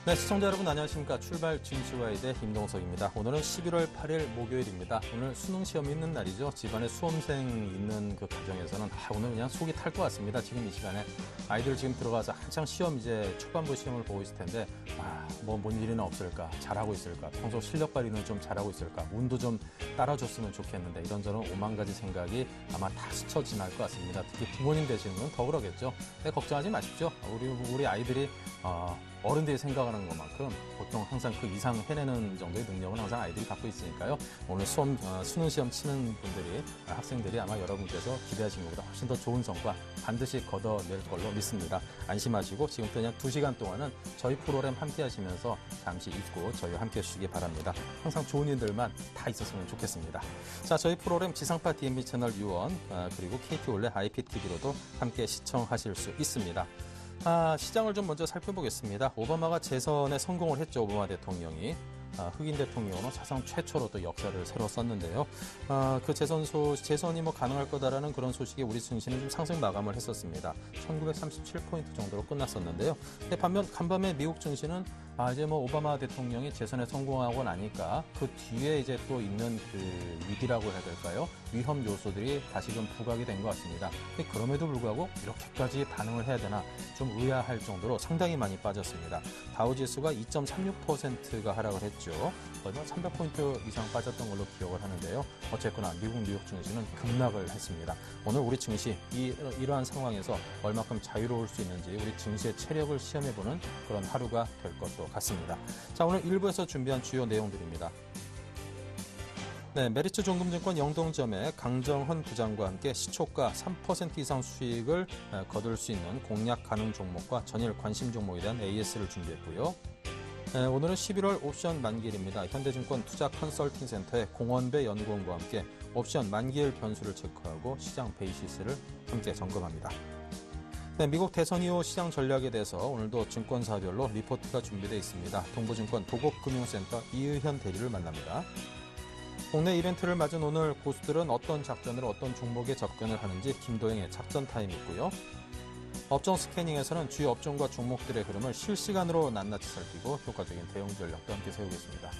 네, 시청자 여러분 안녕하십니까. 출발 증시와이대 임동석입니다. 오늘은 11월 8일 목요일입니다. 오늘 수능 시험이 있는 날이죠. 집안에 수험생 있는 그 가정에서는 오늘 그냥 속이 탈 것 같습니다. 지금 이 시간에 아이들 지금 들어가서 한창 시험 이제 초반부 시험을 보고 있을 텐데 뭔 일이나 없을까, 잘하고 있을까, 평소 실력 발휘는 좀 잘하고 있을까, 운도 좀 따라줬으면 좋겠는데 이런저런 오만 가지 생각이 아마 다 스쳐 지날 것 같습니다. 특히 부모님 되시는 건 더 그러겠죠. 근데 걱정하지 마십시오. 우리 아이들이 어른들이 생각하는 것만큼 보통 항상 그 이상 해내는 정도의 능력은 항상 아이들이 갖고 있으니까요. 오늘 수능 시험 치는 분들이, 학생들이 아마 여러분께서 기대하신 것보다 훨씬 더 좋은 성과 반드시 걷어낼 걸로 믿습니다. 안심하시고 지금부터 그냥 2시간 동안은 저희 프로그램 함께 하시면서 잠시 잊고 저희와 함께 해주시기 바랍니다. 항상 좋은 일들만 다 있었으면 좋겠습니다. 자, 저희 프로그램 지상파 DMB 채널 유원 그리고 KT 올레 IPTV로도 함께 시청하실 수 있습니다. 시장을 좀 먼저 살펴보겠습니다. 오바마가 재선에 성공을 했죠. 오바마 대통령이. 흑인 대통령으로 사상 최초로 또 역사를 새로 썼는데요. 그 재선이 가능할 거다라는 그런 소식에 우리 증시는 좀 상승 마감을 했었습니다. 1937포인트 정도로 끝났었는데요. 근데 반면 간밤에 미국 증시는 이제 오바마 대통령이 재선에 성공하고 나니까 그 뒤에 이제 또 있는 그 위기라고 해야 될까요? 위험 요소들이 다시 좀 부각이 된 것 같습니다. 근데 그럼에도 불구하고 이렇게까지 반응을 해야 되나 좀 의아할 정도로 상당히 많이 빠졌습니다. 다우지수가 2.36%가 하락을 했죠. 거의 300포인트 이상 빠졌던 걸로 기억을 하는데요. 어쨌거나 뉴욕 증시는 급락을 했습니다. 오늘 우리 증시 이러한 상황에서 얼마큼 자유로울 수 있는지 우리 증시의 체력을 시험해보는 그런 하루가 될 것도 같습니다. 자, 오늘 1부에서 준비한 주요 내용들입니다. 네, 메리츠 종금증권 영동점의 강정헌 부장과 함께 시초가 3% 이상 수익을 거둘 수 있는 공략 가능 종목과 전일 관심 종목에 대한 AS를 준비했고요. 네, 오늘은 11월 옵션 만기일입니다. 현대증권 투자 컨설팅 센터의 공원배 연구원과 함께 옵션 만기일 변수를 체크하고 시장 베이시스를 함께 점검합니다. 네, 미국 대선 이후 시장 전략에 대해서 오늘도 증권사별로 리포트가 준비되어 있습니다. 동부증권 도곡금융센터 이의현 대리를 만납니다. 국내 이벤트를 맞은 오늘 고수들은 어떤 작전으로 어떤 종목에 접근을 하는지 김도영의 작전 타임 있고요. 업종 스캐닝에서는 주요 업종과 종목들의 흐름을 실시간으로 낱낱이 살피고 효과적인 대응 전략도 함께 세우겠습니다.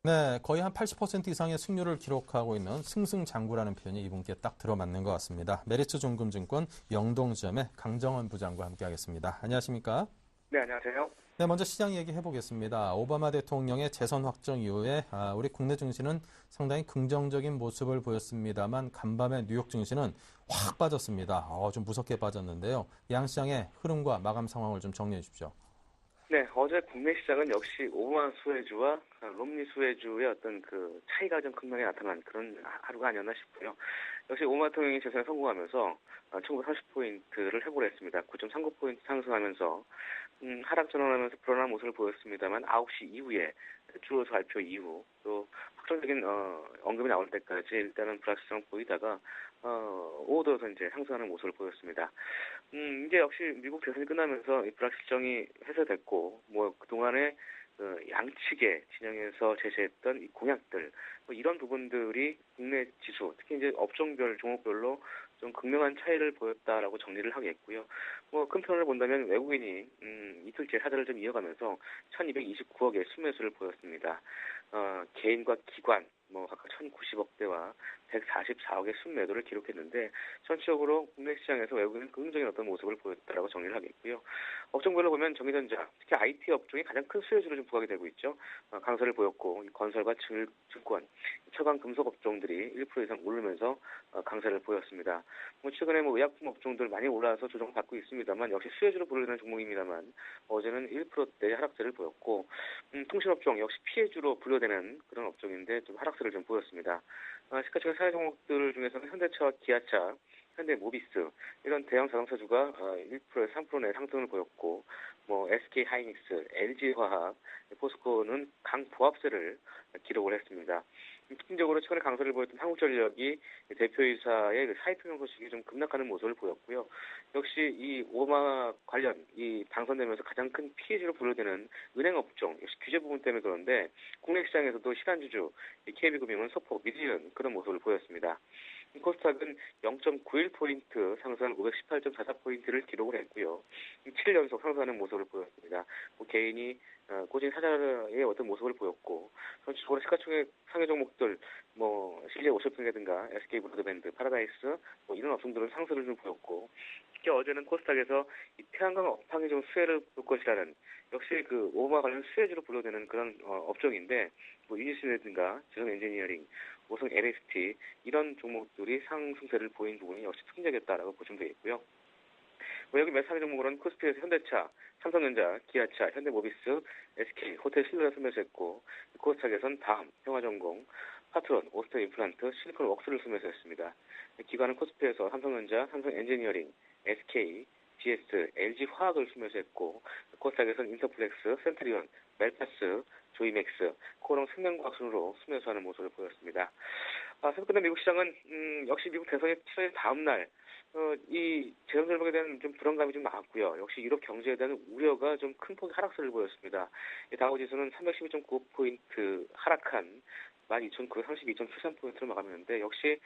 네, 거의 한 80% 이상의 승률을 기록하고 있는 승승장구라는 표현이 이분께 딱 들어맞는 것 같습니다. 메리츠 종금증권 영동지점의 강정헌 부장과 함께하겠습니다. 안녕하십니까? 네, 안녕하세요. 네, 먼저 시장 얘기해 보겠습니다. 오바마 대통령의 재선 확정 이후에 우리 국내 증시는 상당히 긍정적인 모습을 보였습니다만 간밤에 뉴욕 증시는 확 빠졌습니다. 좀 무섭게 빠졌는데요. 양시장의 흐름과 마감 상황을 좀 정리해 주십시오. 네, 어제 국내 시장은 역시 오바마 수혜주와 롬니 수혜주의 어떤 그 차이가 좀 극명히 나타난 그런 하루가 아니었나 싶고요. 역시 오바마 대통령이 재선에 성공하면서 1930포인트를 회복했습니다. 9.39포인트 상승하면서 하락 전환하면서 불안한 모습을 보였습니다만 9시 이후에 주로 발표 이후 또 확정적인 언급이 나올 때까지 일단은 불확실성 보이다가 오후 들어서 이제 상승하는 모습을 보였습니다. 이제 역시 미국 대선이 끝나면서 이 불확실성이 해소됐고 그동안에 양측의 진영에서 제시했던 이 공약들 이런 부분들이 국내 지수 특히 이제 업종별 종목별로 좀 극명한 차이를 보였다라고 정리를 하겠고요. 큰 편을 본다면 외국인이 이틀째 사들을 좀 이어가면서 1,229억의 순매수를 보였습니다. 개인과 기관 각각 1,090억대와 144억의 순매도를 기록했는데 전체적으로 국내 시장에서 외국인은 긍정적인 어떤 모습을 보였다라고 정리를 하겠고요. 업종별로 보면 전기전자, 특히 IT 업종이 가장 큰 수혜주로 좀 부각이 되고 있죠. 강세를 보였고 건설과 증권, 처강 금속 업종들이 1% 이상 오르면서 강세를 보였습니다. 최근에 의약품 업종들 많이 올라와서 조정을 받고 있습니다만 역시 수혜주로 부르는 종목입니다만 어제는 1%대 하락세를 보였고 통신업종 역시 피해주로 분류되는 그런 업종인데 좀 하락세를 좀 보였습니다. 시가총액 사회 종목들 중에서는 현대차와 기아차, 현대모비스 이런 대형 자동차주가 1%에서 3% 내 상승을 보였고 SK하이닉스, LG화학, 포스코는 강보합세를 기록을 했습니다. 특징적으로 최근에 강세를 보였던 한국전력이 대표이사의 사익표명 소식이 좀 급락하는 모습을 보였고요. 역시 이 오바마 관련 이 당선되면서 가장 큰 피해주로 분류되는 은행 업종 역시 규제 부분 때문에 그런데 국내 시장에서도 시단주주 KB금융은 소폭 미디는 그런 모습을 보였습니다. 코스닥은 0.91포인트 상승 518.44포인트를 기록을 했고요. 7연속 상승하는 모습을 보였습니다. 개인이 꾸준히 사자의 어떤 모습을 보였고, 전체적으로 시가총액 상위 종목들, CJ 오쇼핑이라든가 SK 브로드밴드, 파라다이스, 이런 업종들은 상승을 좀 보였고, 특히 어제는 코스닥에서 이 태양광 업황이 좀 수혜를 볼 것이라는, 역시 그 오마 관련 수혜주로 불러대는 그런 업종인데, 유니스라든가 지성 엔지니어링, 오성 LST 이런 종목들이 상승세를 보인 부분이 역시 특징적이었다라고 보시면 되겠고요. 여기 몇 상위 종목으로는 코스피에서 현대차, 삼성전자, 기아차, 현대모비스, SK, 호텔 신라를 소매했고, 코스닥에선 다음, 평화전공, 파트론, 오스템 임플란트, 실리콘웍스를 소매했습니다. 기관은 코스피에서 삼성전자, 삼성엔지니어링, SK, GS, LG화학을 소매했고, 코스닥에서는 인터플렉스, 센트리온, 멜파스, 조이맥스, 코롱 생명과학 순으로 수매수하는 모습을 보였습니다. 새벽 끝난 미국 시장은 역시 미국 대선이 치러진 다음 날 이 재정 전망에 대한 좀 불안감이 좀 많았고요. 역시 유럽 경제에 대한 우려가 좀 큰 폭의 하락세를 보였습니다. 다우지수는 312.95포인트 하락한 12,932.73포인트를 마감했는데, 역시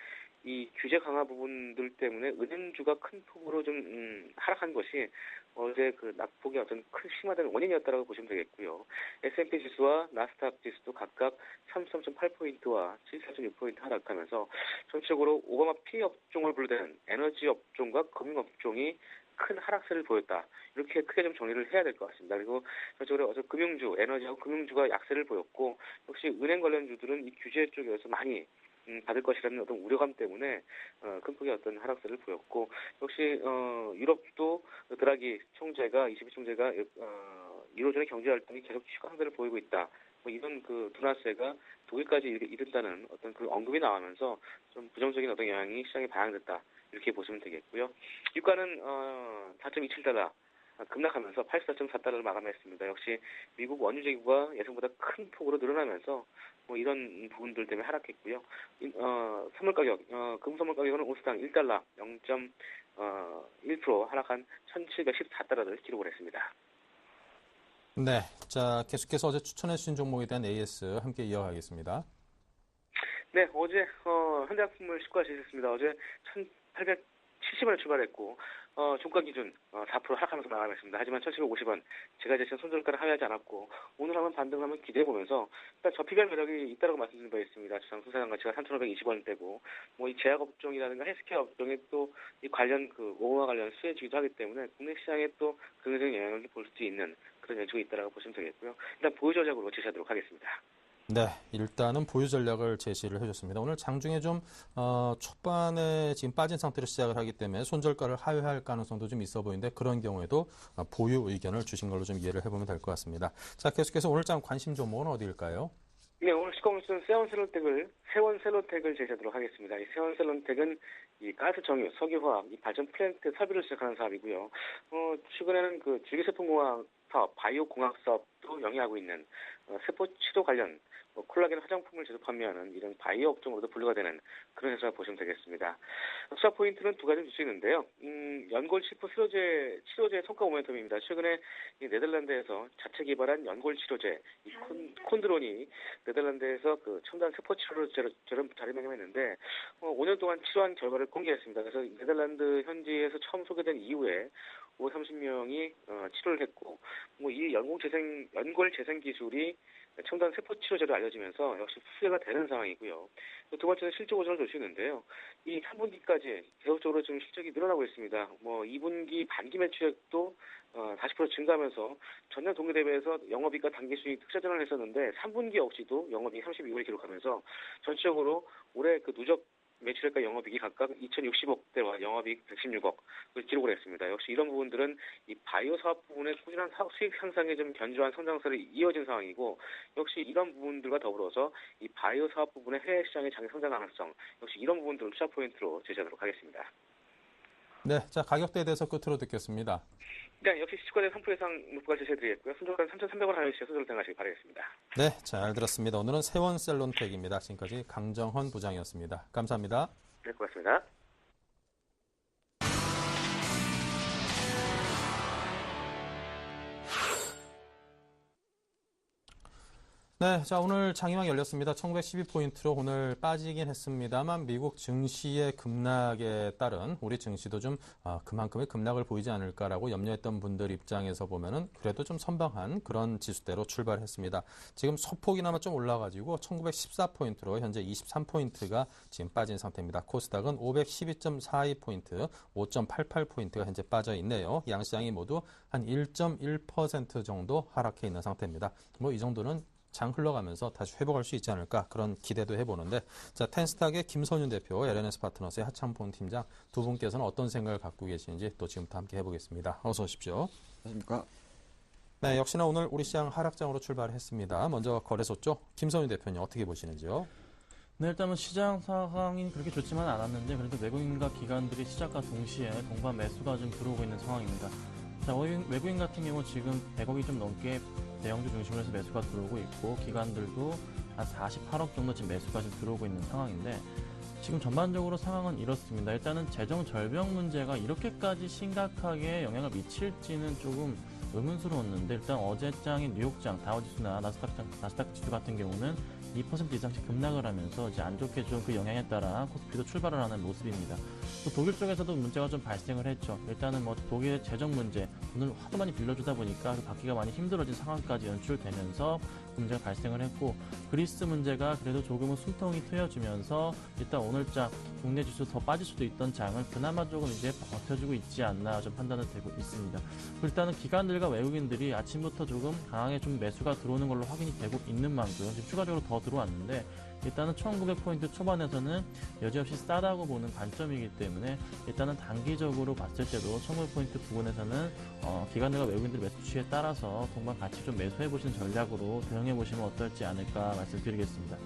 이 규제 강화 부분들 때문에 은행주가 큰 폭으로 좀 하락한 것이 어제 그 낙폭의 어떤 큰 심화된 원인이었다고 보시면 되겠고요. S&P 지수와 나스닥 지수도 각각 33.8포인트와 74.6포인트 하락하면서 전체적으로 오바마 피해 업종을 불러대는 에너지 업종과 금융 업종이 큰 하락세를 보였다. 이렇게 크게 좀 정리를 해야 될 것 같습니다. 그리고 전체적으로 어제 금융주, 에너지하고 금융주가 약세를 보였고, 역시 은행 관련주들은 이 규제 쪽에서 많이 받을 것이라는 어떤 우려감 때문에 큰 폭의 어떤 하락세를 보였고, 역시 유럽도 드라기 총재가 22총재가 유로존의 경제 활동이 계속 추가상세를 보이고 있다. 이런 그 둔화세가 독일까지 이른다는 어떤 그 언급이 나오면서 좀 부정적인 어떤 영향이 시장에 반영됐다. 이렇게 보시면 되겠고요. 유가는 4.27달러 급락하면서 84.4달러를 마감했습니다. 역시 미국 원유 재고가 예상보다 큰 폭으로 늘어나면서 이런 부분들 때문에 하락했고요. 선물 가격, 금속 선물 가격은 온스당 1달러 0.1% 하락한 1,714달러를 기록을 했습니다. 네, 자 계속해서 어제 추천해 주신 종목에 대한 AS 함께 이어가겠습니다. 네, 어제 현대약품을 시가시켰습니다. 어제 1,870원에 출발했고 종가 기준 4% 하락하면서 마감했습니다. 하지만 1,750원 제가 제시한 손절가를 하회하지 않았고, 오늘 한번 반등하면 기대해보면서 일단 저피별 매력이 있다고 말씀드린 바 있습니다. 주상 순사장 가치가 3,520원대고 이 제약업종이라든가 헬스케어 업종에 또 이 관련 그 오호와 관련 수혜주기도 하기 때문에 국내 시장에 또 긍정적인 영향을 볼 수 있는 그런 여지가 있다고 보시면 되겠고요. 일단 보유 전략으로 제시하도록 하겠습니다. 네, 일단은 보유 전략을 제시를 해줬습니다. 오늘 장중에 좀 초반에 지금 빠진 상태로 시작을 하기 때문에 손절가를 하회할 가능성도 좀 있어 보이는데, 그런 경우에도 보유 의견을 주신 걸로 좀 이해를 해보면 될 것 같습니다. 자, 계속해서 오늘 장 관심 종목은 어디일까요? 네, 오늘 시가총액은 세원셀론텍을 제시하도록 하겠습니다. 이 세원셀론텍은 이 가스 정유, 석유화학, 이 발전 플랜트 설비를 시작하는 사업이고요. 최근에는 그 줄기세포공학 사업, 바이오 공학 사업도 영위하고 있는 세포 치료 관련 콜라겐 화장품을 제조 판매하는 이런 바이오 업종으로도 분류가 되는 그런 회사가 보시면 되겠습니다. 투자 포인트는 두 가지 줄 수 있는데요. 연골 치료 치료제 성과 모멘텀입니다. 최근에 이 네덜란드에서 자체 개발한 연골 치료제 이 콘드론이 네덜란드에서 그 첨단 세포 치료제로 자리매김했는데 5년 동안 치료한 결과를 공개했습니다. 그래서 네덜란드 현지에서 처음 소개된 이후에 530명이 치료를 했고, 이 연골 재생 기술이 첨단 세포 치료제로 알려지면서 역시 수혜가 되는 상황이고요. 두 번째는 실적 호전을 줄 수 있는데요. 이 3분기까지 계속적으로 좀 실적이 늘어나고 있습니다. 2분기 반기 매출액도 40% 증가하면서 전년 동기 대비해서 영업이익과 당기수익 흑자전환을 했었는데, 3분기 역시도 영업이익 32억을 기록하면서 전체적으로 올해 그 누적 매출액과 영업이익이 각각 2,060억대와 영업이익 116억을 기록을 했습니다. 역시 이런 부분들은 이 바이오 사업 부분의 꾸준한 수익 향상에 좀 견조한 성장세를 이어진 상황이고, 역시 이런 부분들과 더불어서 이 바이오 사업 부분의 해외 시장의 장기 성장 가능성, 역시 이런 부분들을 투자 포인트로 제시하도록 하겠습니다. 네, 자 가격대에 대해서 끝으로 듣겠습니다. 네, 역시 시가대 3% 이상 목표가 제시해드리겠고요. 손절가는 3,300원 하여 주셔서 손절 등하시기 바라겠습니다. 네, 잘 들었습니다. 오늘은 세원셀론텍입니다. 지금까지 강정헌 부장이었습니다. 감사합니다. 네, 고맙습니다. 네, 자 오늘 장이왕 열렸습니다. 1912포인트로 오늘 빠지긴 했습니다만 미국 증시의 급락에 따른 우리 증시도 좀 그만큼의 급락을 보이지 않을까라고 염려했던 분들 입장에서 보면은 그래도 좀 선방한 그런 지수대로 출발했습니다. 지금 소폭이나마 좀 올라가지고 1914포인트로 현재 23포인트가 지금 빠진 상태입니다. 코스닥은 512.42포인트, 5.88포인트가 현재 빠져 있네요. 양시장이 모두 한 1.1% 정도 하락해 있는 상태입니다. 뭐 이 정도는 장 흘러가면서 다시 회복할 수 있지 않을까 그런 기대도 해보는데, 자 텐스탁의 김선윤 대표, LNS 파트너스의 하창봉 팀장 두 분께서는 어떤 생각을 갖고 계시는지 또 지금부터 함께 해보겠습니다. 어서 오십시오. 안녕하십니까. 네, 역시나 오늘 우리 시장 하락장으로 출발했습니다. 먼저 거래소 쪽 김선윤 대표님 어떻게 보시는지요? 네, 일단은 시장 상황이 그렇게 좋지만 않았는데 그래도 외국인과 기관들이 시작과 동시에 동반 매수가 좀 들어오고 있는 상황입니다. 자, 외국인 같은 경우 지금 100억이 좀 넘게 대형주 중심으로 해서 매수가 들어오고 있고, 기관들도 한 48억 정도 지금 매수가 좀 들어오고 있는 상황인데, 지금 전반적으로 상황은 이렇습니다. 일단은 재정 절벽 문제가 이렇게까지 심각하게 영향을 미칠지는 조금 의문스러웠는데, 일단 어제장인 뉴욕장 다우지수나 나스닥 지수 같은 경우는 2% 이상씩 급락을 하면서 이제 안 좋게 좀 그 영향에 따라 코스피도 출발을 하는 모습입니다. 또 독일 쪽에서도 문제가 좀 발생을 했죠. 일단은 뭐 독일의 재정 문제, 돈을 하도 많이 빌려주다 보니까 받기가 많이 힘들어진 상황까지 연출되면서 문제가 발생을 했고, 그리스 문제가 그래도 조금은 숨통이 트여지면서 일단 오늘장 국내 지수 더 빠질 수도 있던 장을 그나마 조금 이제 버텨주고 있지 않나 좀 판단이 되고 있습니다. 일단은 기관들과 외국인들이 아침부터 조금 강하게 좀 매수가 들어오는 걸로 확인이 되고 있는 만큼 지금 추가적으로 더 들어왔는데, 일단은 1900포인트 초반에서는 여지없이 싸다고 보는 관점이기 때문에 일단은 단기적으로 봤을 때도 1900포인트 부근에서는 기관들과 외국인들 매수 추이에 따라서 동반 같이 좀 매수해 보시는 전략으로 대응해 보시면 어떨지 않을까 말씀드리겠습니다.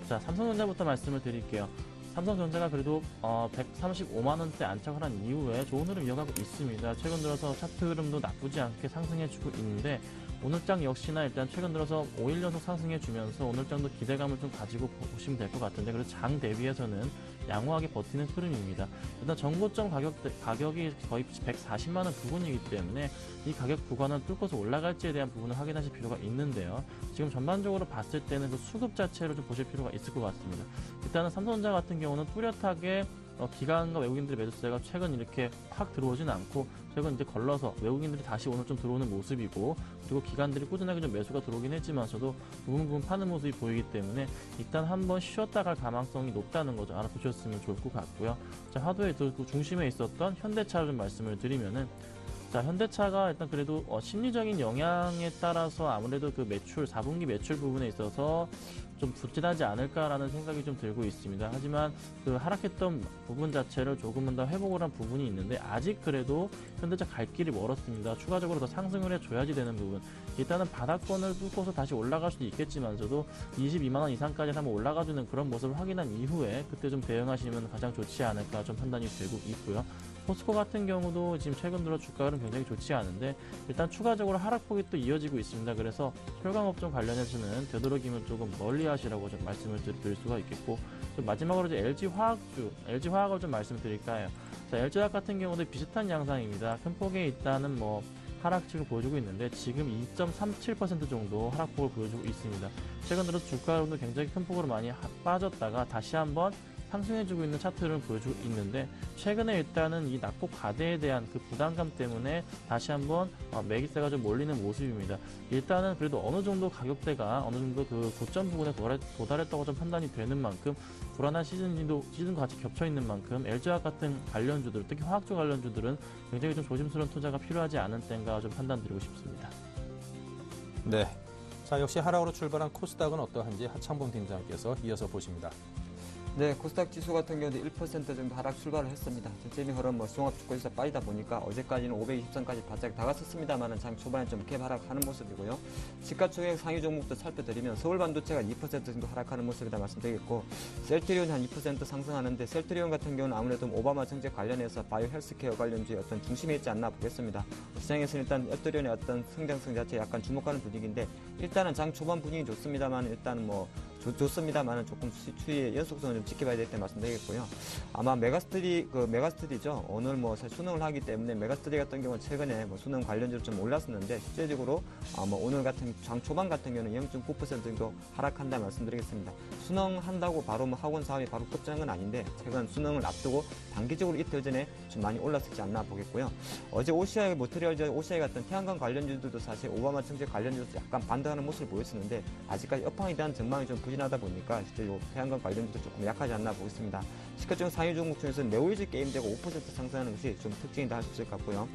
자, 삼성전자부터 말씀을 드릴게요. 삼성전자가 그래도 135만원대 안착을 한 이후에 좋은 흐름 이어가고 있습니다. 최근 들어서 차트 흐름도 나쁘지 않게 상승해주고 있는데, 오늘장 역시나 일단 최근 들어서 5일 연속 상승해주면서 오늘장도 기대감을 좀 가지고 보시면 될 것 같은데, 그래서 장 대비해서는 양호하게 버티는 흐름입니다. 일단 전고점 가격이 거의 140만원 부근이기 때문에 이 가격 구간을 뚫고서 올라갈지에 대한 부분을 확인하실 필요가 있는데요. 지금 전반적으로 봤을 때는 그 수급 자체를 좀 보실 필요가 있을 것 같습니다. 일단은 삼성전자 같은 경우는 뚜렷하게 기관과 외국인들의 매수세가 최근 이렇게 확 들어오진 않고, 최근 이제 걸러서 외국인들이 다시 오늘 좀 들어오는 모습이고, 그리고 기관들이 꾸준하게 좀 매수가 들어오긴 했지만서도 부분 파는 모습이 보이기 때문에 일단 한번 쉬었다 갈 가망성이 높다는 거죠. 알아두셨으면 좋을 것 같고요. 자, 화두의 그 중심에 있었던 현대차를 좀 말씀을 드리면은, 자, 현대차가 일단 그래도 심리적인 영향에 따라서 아무래도 그 매출, 4분기 매출 부분에 있어서 좀 부진하지 않을까라는 생각이 좀 들고 있습니다. 하지만 그 하락했던 부분 자체를 조금은 더 회복을 한 부분이 있는데, 아직 그래도 현대차 갈 길이 멀었습니다. 추가적으로 더 상승을 해줘야지 되는 부분. 일단은 바닥권을 뚫고서 다시 올라갈 수도 있겠지만서도 22만원 이상까지 한번 올라가주는 그런 모습을 확인한 이후에 그때 좀 대응하시면 가장 좋지 않을까 좀 판단이 되고 있고요. 포스코 같은 경우도 지금 최근 들어 주가는 굉장히 좋지 않은데, 일단 추가적으로 하락폭이 또 이어지고 있습니다. 그래서 철강업종 관련해서는 되도록이면 조금 멀리 하시라고 좀 말씀을 드릴 수가 있겠고, 좀 마지막으로 이제 LG화학을 좀 말씀드릴까요? 자, LG화학 같은 경우도 비슷한 양상입니다. 큰 폭의 일단은 뭐 하락폭을 보여주고 있는데, 지금 2.37% 정도 하락폭을 보여주고 있습니다. 최근 들어 주가로도 굉장히 큰 폭으로 많이 빠졌다가 다시 한번 상승해주고 있는 차트를 보여주고 있는데, 최근에 일단은 이 낙폭 과대에 대한 그 부담감 때문에 다시 한번 매기세가 좀 몰리는 모습입니다. 일단은 그래도 어느 정도 가격대가 어느 정도 그 고점 부분에 도달했다고 좀 판단이 되는 만큼, 불안한 시즌과 같이 겹쳐 있는 만큼 LG화학 같은 관련주들, 특히 화학주 관련주들은 굉장히 좀 조심스러운 투자가 필요하지 않은 때인가 좀 판단드리고 싶습니다. 네. 자, 역시 하락으로 출발한 코스닥은 어떠한지 하창봉 팀장께서 이어서 보십니다. 네, 코스닥 지수 같은 경우도 1% 정도 하락 출발을 했습니다. 전체적인 흐름 종합주가에서 빠지다 보니까 어제까지는 520선까지 바짝 다갔었습니다만은 장 초반에 좀 갭 하락하는 모습이고요. 시가총액 상위 종목도 살펴드리면 서울반도체가 2% 정도 하락하는 모습이다 말씀드리겠고, 셀트리온 한 2% 상승하는데, 셀트리온 같은 경우는 아무래도 오바마 정책 관련해서 바이오 헬스케어 관련주의 어떤 중심에 있지 않나 보겠습니다. 시장에서는 일단 셀트리온의 어떤 성장성 자체에 약간 주목하는 분위기인데, 일단은 장 초반 분위기 좋습니다만 일단은 뭐 좋습니다만은 조금 추이의 연속성을 좀 지켜봐야 될 때 말씀드리겠고요. 아마 메가스터디죠. 오늘 뭐 수능을 하기 때문에 메가스터디 같은 경우는 최근에 뭐 수능 관련주로 좀 올랐었는데 실제적으로 뭐 오늘 같은 장 초반 같은 경우는 0.9% 정도 하락한다 말씀드리겠습니다. 수능 한다고 바로 뭐 학원 사업이 바로 급증한 건 아닌데 최근 수능을 앞두고 단기적으로 이틀 전에 좀 많이 올랐었지 않나 보겠고요. 어제 OCI 같은 태양광 관련주들도 사실 오바마 정책 관련주도 약간 반등하는 모습을 보였었는데 아직까지 업황에 대한 전망이 좀 부진하다 보니까 실제 태양광 관련주도 조금 약하지 않나 보겠습니다. 시가총 상위 종목 중에서는 네오이즈 게임즈가 5% 상승하는 것이 좀 특징이다 할 수 있을 것 같고요.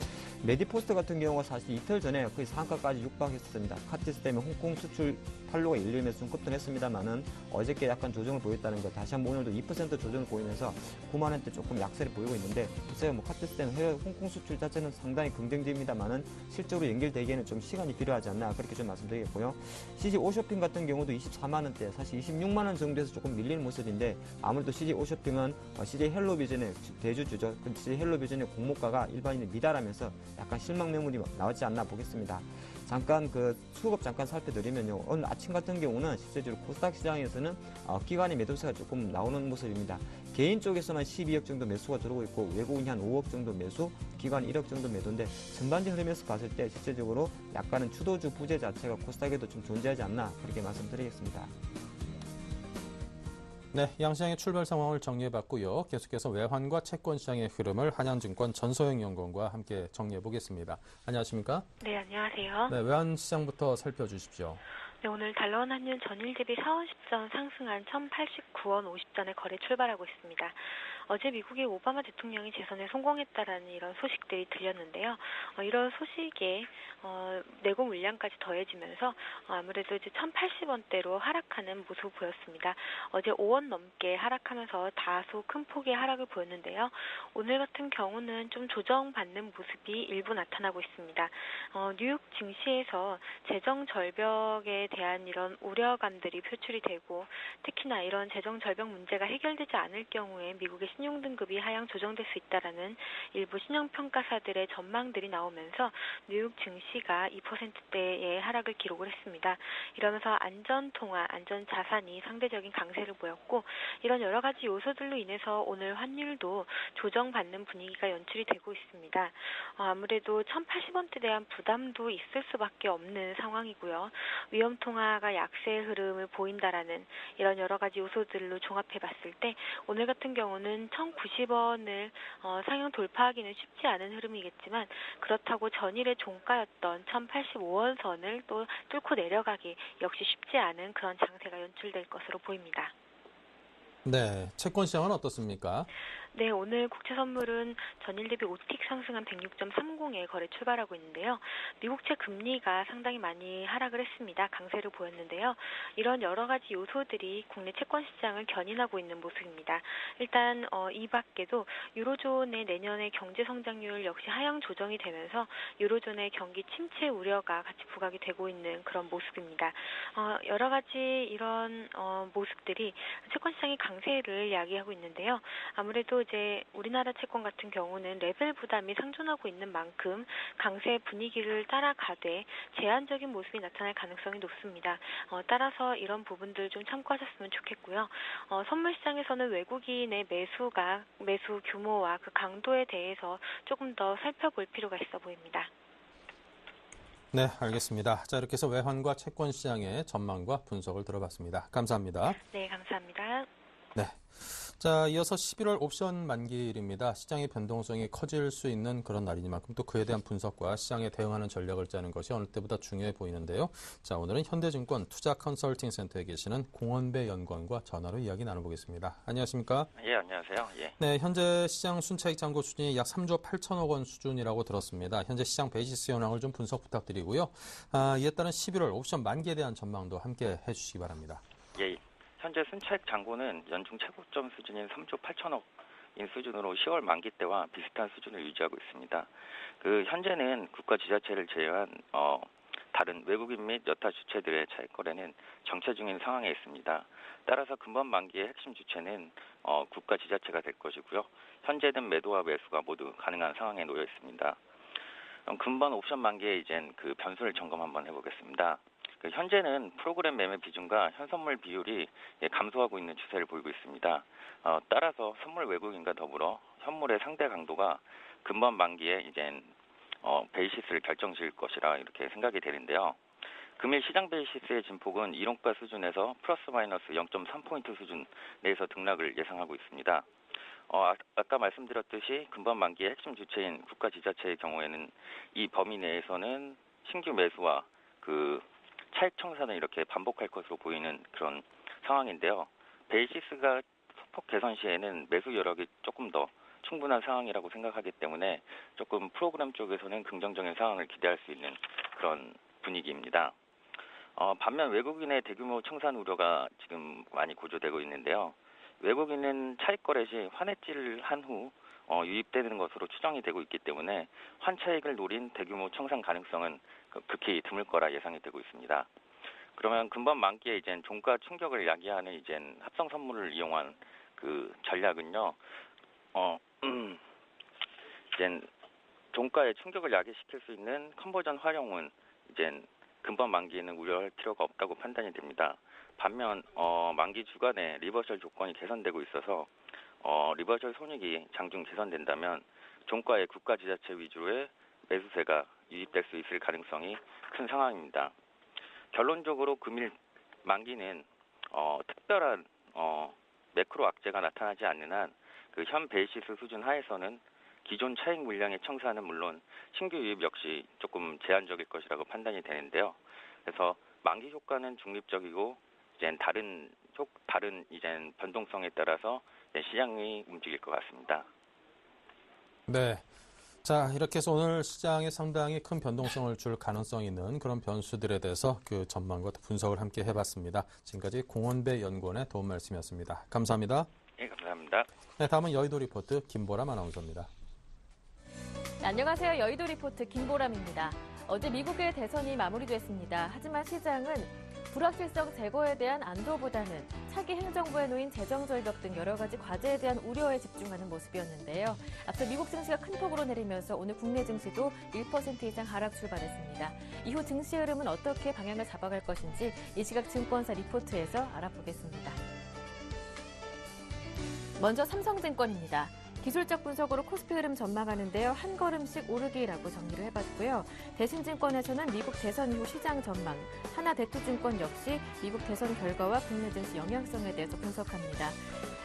메디포스트 같은 경우가 사실 이틀 전에 거의 상한가까지 육박했었습니다. 카티스 때문에 홍콩 수출 판로가 열리면서 좀 급등했습니다만은 어저께 약간 조정을 보였다는 것, 다시 한번 오늘도 2% 조정을 보이면서 9만 원대 조금 약세를 보이고 있는데 글쎄요, 뭐 카티스 때는 해외 홍콩 수출 자체는 상당히 긍정적입니다만은 실제로 연결되기에는 좀 시간이 필요하지 않나 그렇게 좀 말씀드리겠고요. CG 오쇼핑 같은 경우도 24만 원대, 사실 26만 원 정도에서 조금 밀리는 모습인데 아무래도 CG 오쇼핑은 CJ 헬로비전의 대주주죠. CJ 헬로비전의 공모가가 일반인에 미달하면서 약간 실망 매물이 나오지 않나 보겠습니다. 잠깐 수급 잠깐 살펴드리면요. 오늘 아침 같은 경우는 실제적으로 코스닥 시장에서는 기관의 매도세가 조금 나오는 모습입니다. 개인 쪽에서만 12억 정도 매수가 들어오고 있고 외국인이 한 5억 정도 매수, 기관 1억 정도 매도인데 전반적인 흐름에서 봤을 때 실제적으로 약간은 주도주 부재 자체가 코스닥에도 좀 존재하지 않나 그렇게 말씀드리겠습니다. 네, 양시장의 출발 상황을 정리해봤고요. 계속해서 외환과 채권 시장의 흐름을 한양증권 전소영 연구원과 함께 정리해보겠습니다. 안녕하십니까? 네, 안녕하세요. 네, 외환 시장부터 살펴주십시오. 네, 오늘 달러원 환율 전일 대비 4원 10전 상승한 1,089원 50전에 거래 출발하고 있습니다. 어제 미국의 오바마 대통령이 재선에 성공했다라는 이런 소식들이 들렸는데요. 이런 소식에 내고 물량까지 더해지면서 아무래도 이제 1,080원대로 하락하는 모습을 보였습니다. 어제 5원 넘게 하락하면서 다소 큰 폭의 하락을 보였는데요. 오늘 같은 경우는 좀 조정받는 모습이 일부 나타나고 있습니다. 뉴욕 증시에서 재정 절벽에 대한 이런 우려감들이 표출이 되고 특히나 이런 재정 절벽 문제가 해결되지 않을 경우에 미국의 신용등급이 하향 조정될 수 있다라는 일부 신용평가사들의 전망들이 나오면서 뉴욕 증시가 2%대의 하락을 기록을 했습니다. 이러면서 안전통화, 안전자산이 상대적인 강세를 보였고 이런 여러 가지 요소들로 인해서 오늘 환율도 조정받는 분위기가 연출이 되고 있습니다. 아무래도 1,080원대에 대한 부담도 있을 수밖에 없는 상황이고요. 위험통화가 약세의 흐름을 보인다라는 이런 여러 가지 요소들로 종합해봤을 때 오늘 같은 경우는 1,090원을 상향 돌파하기는 쉽지 않은 흐름이겠지만 그렇다고 전일의 종가였던 1,085원 선을 또 뚫고 내려가기 역시 쉽지 않은 그런 장세가 연출될 것으로 보입니다. 네, 채권 시장은 어떻습니까? 네, 오늘 국채선물은 전일 대비 5틱 상승한 106.30에 거래 출발하고 있는데요. 미국채 금리가 상당히 많이 하락을 했습니다. 강세를 보였는데요. 이런 여러 가지 요소들이 국내 채권 시장을 견인하고 있는 모습입니다. 일단 이 밖에도 유로존의 내년의 경제 성장률 역시 하향 조정이 되면서 유로존의 경기 침체 우려가 같이 부각이 되고 있는 그런 모습입니다. 여러 가지 이런 모습들이 채권 시장의 강세를 이야기하고 있는데요. 아무래도 이제 우리나라 채권 같은 경우는 레벨 부담이 상존하고 있는 만큼 강세 분위기를 따라가되 제한적인 모습이 나타날 가능성이 높습니다. 따라서 이런 부분들 좀 참고하셨으면 좋겠고요. 선물 시장에서는 외국인의 매수 규모와 그 강도에 대해서 조금 더 살펴볼 필요가 있어 보입니다. 네, 알겠습니다. 자, 이렇게 해서 외환과 채권 시장의 전망과 분석을 들어봤습니다. 감사합니다. 네, 감사합니다. 네. 자, 이어서 11월 옵션 만기일입니다. 시장의 변동성이 커질 수 있는 그런 날이니만큼 또 그에 대한 분석과 시장에 대응하는 전략을 짜는 것이 어느 때보다 중요해 보이는데요. 자, 오늘은 현대증권 투자 컨설팅 센터에 계시는 공원배 연구원과 전화로 이야기 나눠보겠습니다. 안녕하십니까? 예, 안녕하세요. 예. 네, 현재 시장 순차익 잔고 수준이 약 3조 8천억 원 수준이라고 들었습니다. 현재 시장 베이시스 현황을 좀 분석 부탁드리고요. 이에 따른 11월 옵션 만기에 대한 전망도 함께 해주시기 바랍니다. 예. 현재 순차익 잔고는 연중 최고점 수준인 3조 8천억인 수준으로 10월 만기 때와 비슷한 수준을 유지하고 있습니다. 현재는 국가 지자체를 제외한 다른 외국인 및 여타 주체들의 차익 거래는 정체 중인 상황에 있습니다. 따라서 금번 만기의 핵심 주체는 국가 지자체가 될 것이고요. 현재는 매도와 매수가 모두 가능한 상황에 놓여 있습니다. 금번 옵션 만기에 이젠 그 변수를 점검 한번 해보겠습니다. 현재는 프로그램 매매 비중과 현선물 비율이 감소하고 있는 추세를 보이고 있습니다. 따라서 선물 외국인과 더불어 현물의 상대 강도가 금번 만기에 이젠 베이시스를 결정지을 것이라 이렇게 생각이 되는데요. 금일 시장 베이시스의 진폭은 이론가 수준에서 플러스 마이너스 0.3포인트 수준 내에서 등락을 예상하고 있습니다. 아까 말씀드렸듯이 금번 만기의 핵심 주체인 국가 지자체의 경우에는 이 범위 내에서는 신규 매수와 그 차익 청산을 이렇게 반복할 것으로 보이는 그런 상황인데요. 베이시스가 소폭 개선 시에는 매수 여력이 조금 더 충분한 상황이라고 생각하기 때문에 조금 프로그램 쪽에서는 긍정적인 상황을 기대할 수 있는 그런 분위기입니다. 반면 외국인의 대규모 청산 우려가 지금 많이 고조되고 있는데요. 외국인은 차익 거래 시 환해지를 한 후 유입되는 것으로 추정이 되고 있기 때문에 환차익을 노린 대규모 청산 가능성은 극히 드물 거라 예상이 되고 있습니다. 그러면 금번 만기에 이젠 종가 충격을 야기하는 이젠 합성 선물을 이용한 그 전략은요. 이젠 종가에 충격을 야기시킬 수 있는 컨버전 활용은 이젠 금번 만기에는 우려할 필요가 없다고 판단이 됩니다. 반면 만기 주간에 리버셜 조건이 개선되고 있어서 리버셜 손익이 장중 개선된다면 종가의 국가 지자체 위주로의 매수세가 유입될 수 있을 가능성이 큰 상황입니다. 결론적으로 금일 만기는 특별한 매크로 악재가 나타나지 않는 한 그 현 베이시스 수준 하에서는 기존 차익 물량의 청산은 물론 신규 유입 역시 조금 제한적일 것이라고 판단이 되는데요. 그래서 만기 효과는 중립적이고 이제 다른 이제 변동성에 따라서 이제 시장이 움직일 것 같습니다. 네. 자, 이렇게 해서 오늘 시장에 상당히 큰 변동성을 줄 가능성이 있는 그런 변수들에 대해서 그 전망과 분석을 함께 해봤습니다. 지금까지 공원배 연구원의 도움 말씀이었습니다. 감사합니다. 네, 감사합니다. 네, 다음은 여의도 리포트 김보람 아나운서입니다. 네, 안녕하세요. 여의도 리포트 김보람입니다. 어제 미국의 대선이 마무리됐습니다. 하지만 시장은 불확실성 제거에 대한 안도보다는 차기 행정부에 놓인 재정 절벽 등 여러 가지 과제에 대한 우려에 집중하는 모습이었는데요. 앞서 미국 증시가 큰 폭으로 내리면서 오늘 국내 증시도 1% 이상 하락 출발했습니다. 이후 증시 흐름은 어떻게 방향을 잡아갈 것인지 이 시각 증권사 리포트에서 알아보겠습니다. 먼저 삼성증권입니다. 기술적 분석으로 코스피 흐름 전망하는데요. 한 걸음씩 오르기라고 정리를 해봤고요. 대신증권에서는 미국 대선 이후 시장 전망, 하나대투증권 역시 미국 대선 결과와 국내 증시 영향성에 대해서 분석합니다.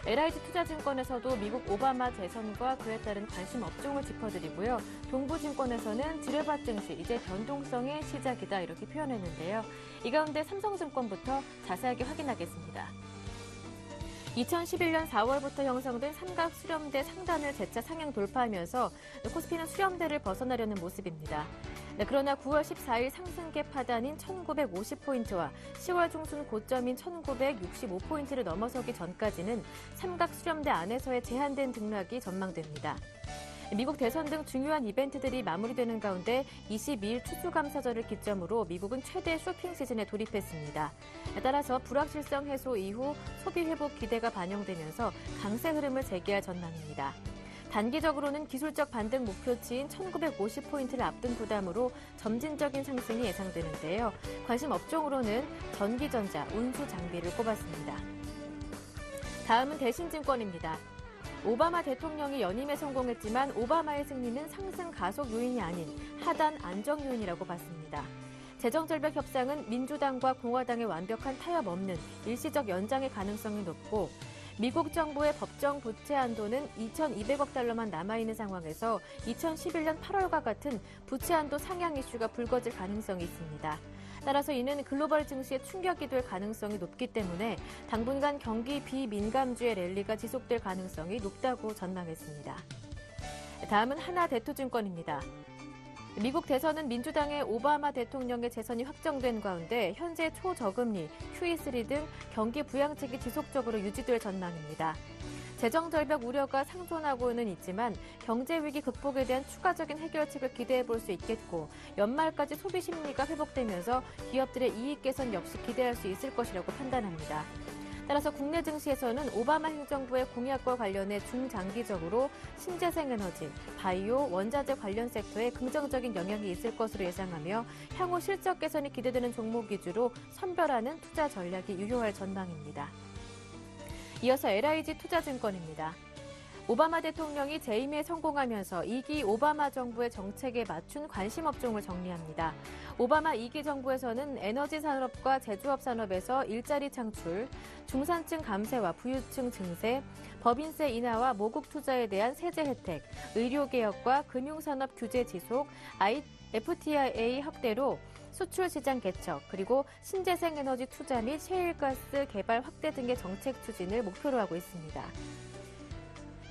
LIG 투자증권에서도 미국 오바마 재선과 그에 따른 관심 업종을 짚어드리고요. 동부증권에서는 지뢰밭 증시 이제 변동성의 시작이다 이렇게 표현했는데요. 이 가운데 삼성증권부터 자세하게 확인하겠습니다. 2011년 4월부터 형성된 삼각 수렴대 상단을 재차 상향 돌파하면서 코스피는 수렴대를 벗어나려는 모습입니다. 그러나 9월 14일 상승계 파단인 1950포인트와 10월 중순 고점인 1965포인트를 넘어서기 전까지는 삼각 수렴대 안에서의 제한된 등락이 전망됩니다. 미국 대선 등 중요한 이벤트들이 마무리되는 가운데 22일 추수감사절을 기점으로 미국은 최대 쇼핑 시즌에 돌입했습니다. 따라서 불확실성 해소 이후 소비 회복 기대가 반영되면서 강세 흐름을 재개할 전망입니다. 단기적으로는 기술적 반등 목표치인 1950포인트를 앞둔 부담으로 점진적인 상승이 예상되는데요. 관심 업종으로는 전기전자, 운수 장비를 꼽았습니다. 다음은 대신증권입니다. 오바마 대통령이 연임에 성공했지만 오바마의 승리는 상승 가속 요인이 아닌 하단 안정 요인이라고 봤습니다. 재정절벽 협상은 민주당과 공화당의 완벽한 타협 없는 일시적 연장의 가능성이 높고 미국 정부의 법정 부채 한도는 2,200억 달러만 남아있는 상황에서 2011년 8월과 같은 부채 한도 상향 이슈가 불거질 가능성이 있습니다. 따라서 이는 글로벌 증시에 충격이 될 가능성이 높기 때문에 당분간 경기 비민감주의 랠리가 지속될 가능성이 높다고 전망했습니다. 다음은 하나대투증권입니다. 미국 대선은 민주당의 오바마 대통령의 재선이 확정된 가운데 현재 초저금리, QE3 등 경기 부양책이 지속적으로 유지될 전망입니다. 재정절벽 우려가 상존하고는 있지만 경제위기 극복에 대한 추가적인 해결책을 기대해볼 수 있겠고 연말까지 소비 심리가 회복되면서 기업들의 이익 개선 역시 기대할 수 있을 것이라고 판단합니다. 따라서 국내 증시에서는 오바마 행정부의 공약과 관련해 중장기적으로 신재생에너지, 바이오, 원자재 관련 섹터에 긍정적인 영향이 있을 것으로 예상하며 향후 실적 개선이 기대되는 종목 위주로 선별하는 투자 전략이 유효할 전망입니다. 이어서 LIG 투자증권입니다. 오바마 대통령이 재임에 성공하면서 2기 오바마 정부의 정책에 맞춘 관심 업종을 정리합니다. 오바마 2기 정부에서는 에너지 산업과 제조업 산업에서 일자리 창출, 중산층 감세와 부유층 증세, 법인세 인하와 모국 투자에 대한 세제 혜택, 의료개혁과 금융산업 규제 지속, FTA 확대로 수출 시장 개척, 그리고 신재생 에너지 투자 및 셰일가스 개발 확대 등의 정책 추진을 목표로 하고 있습니다.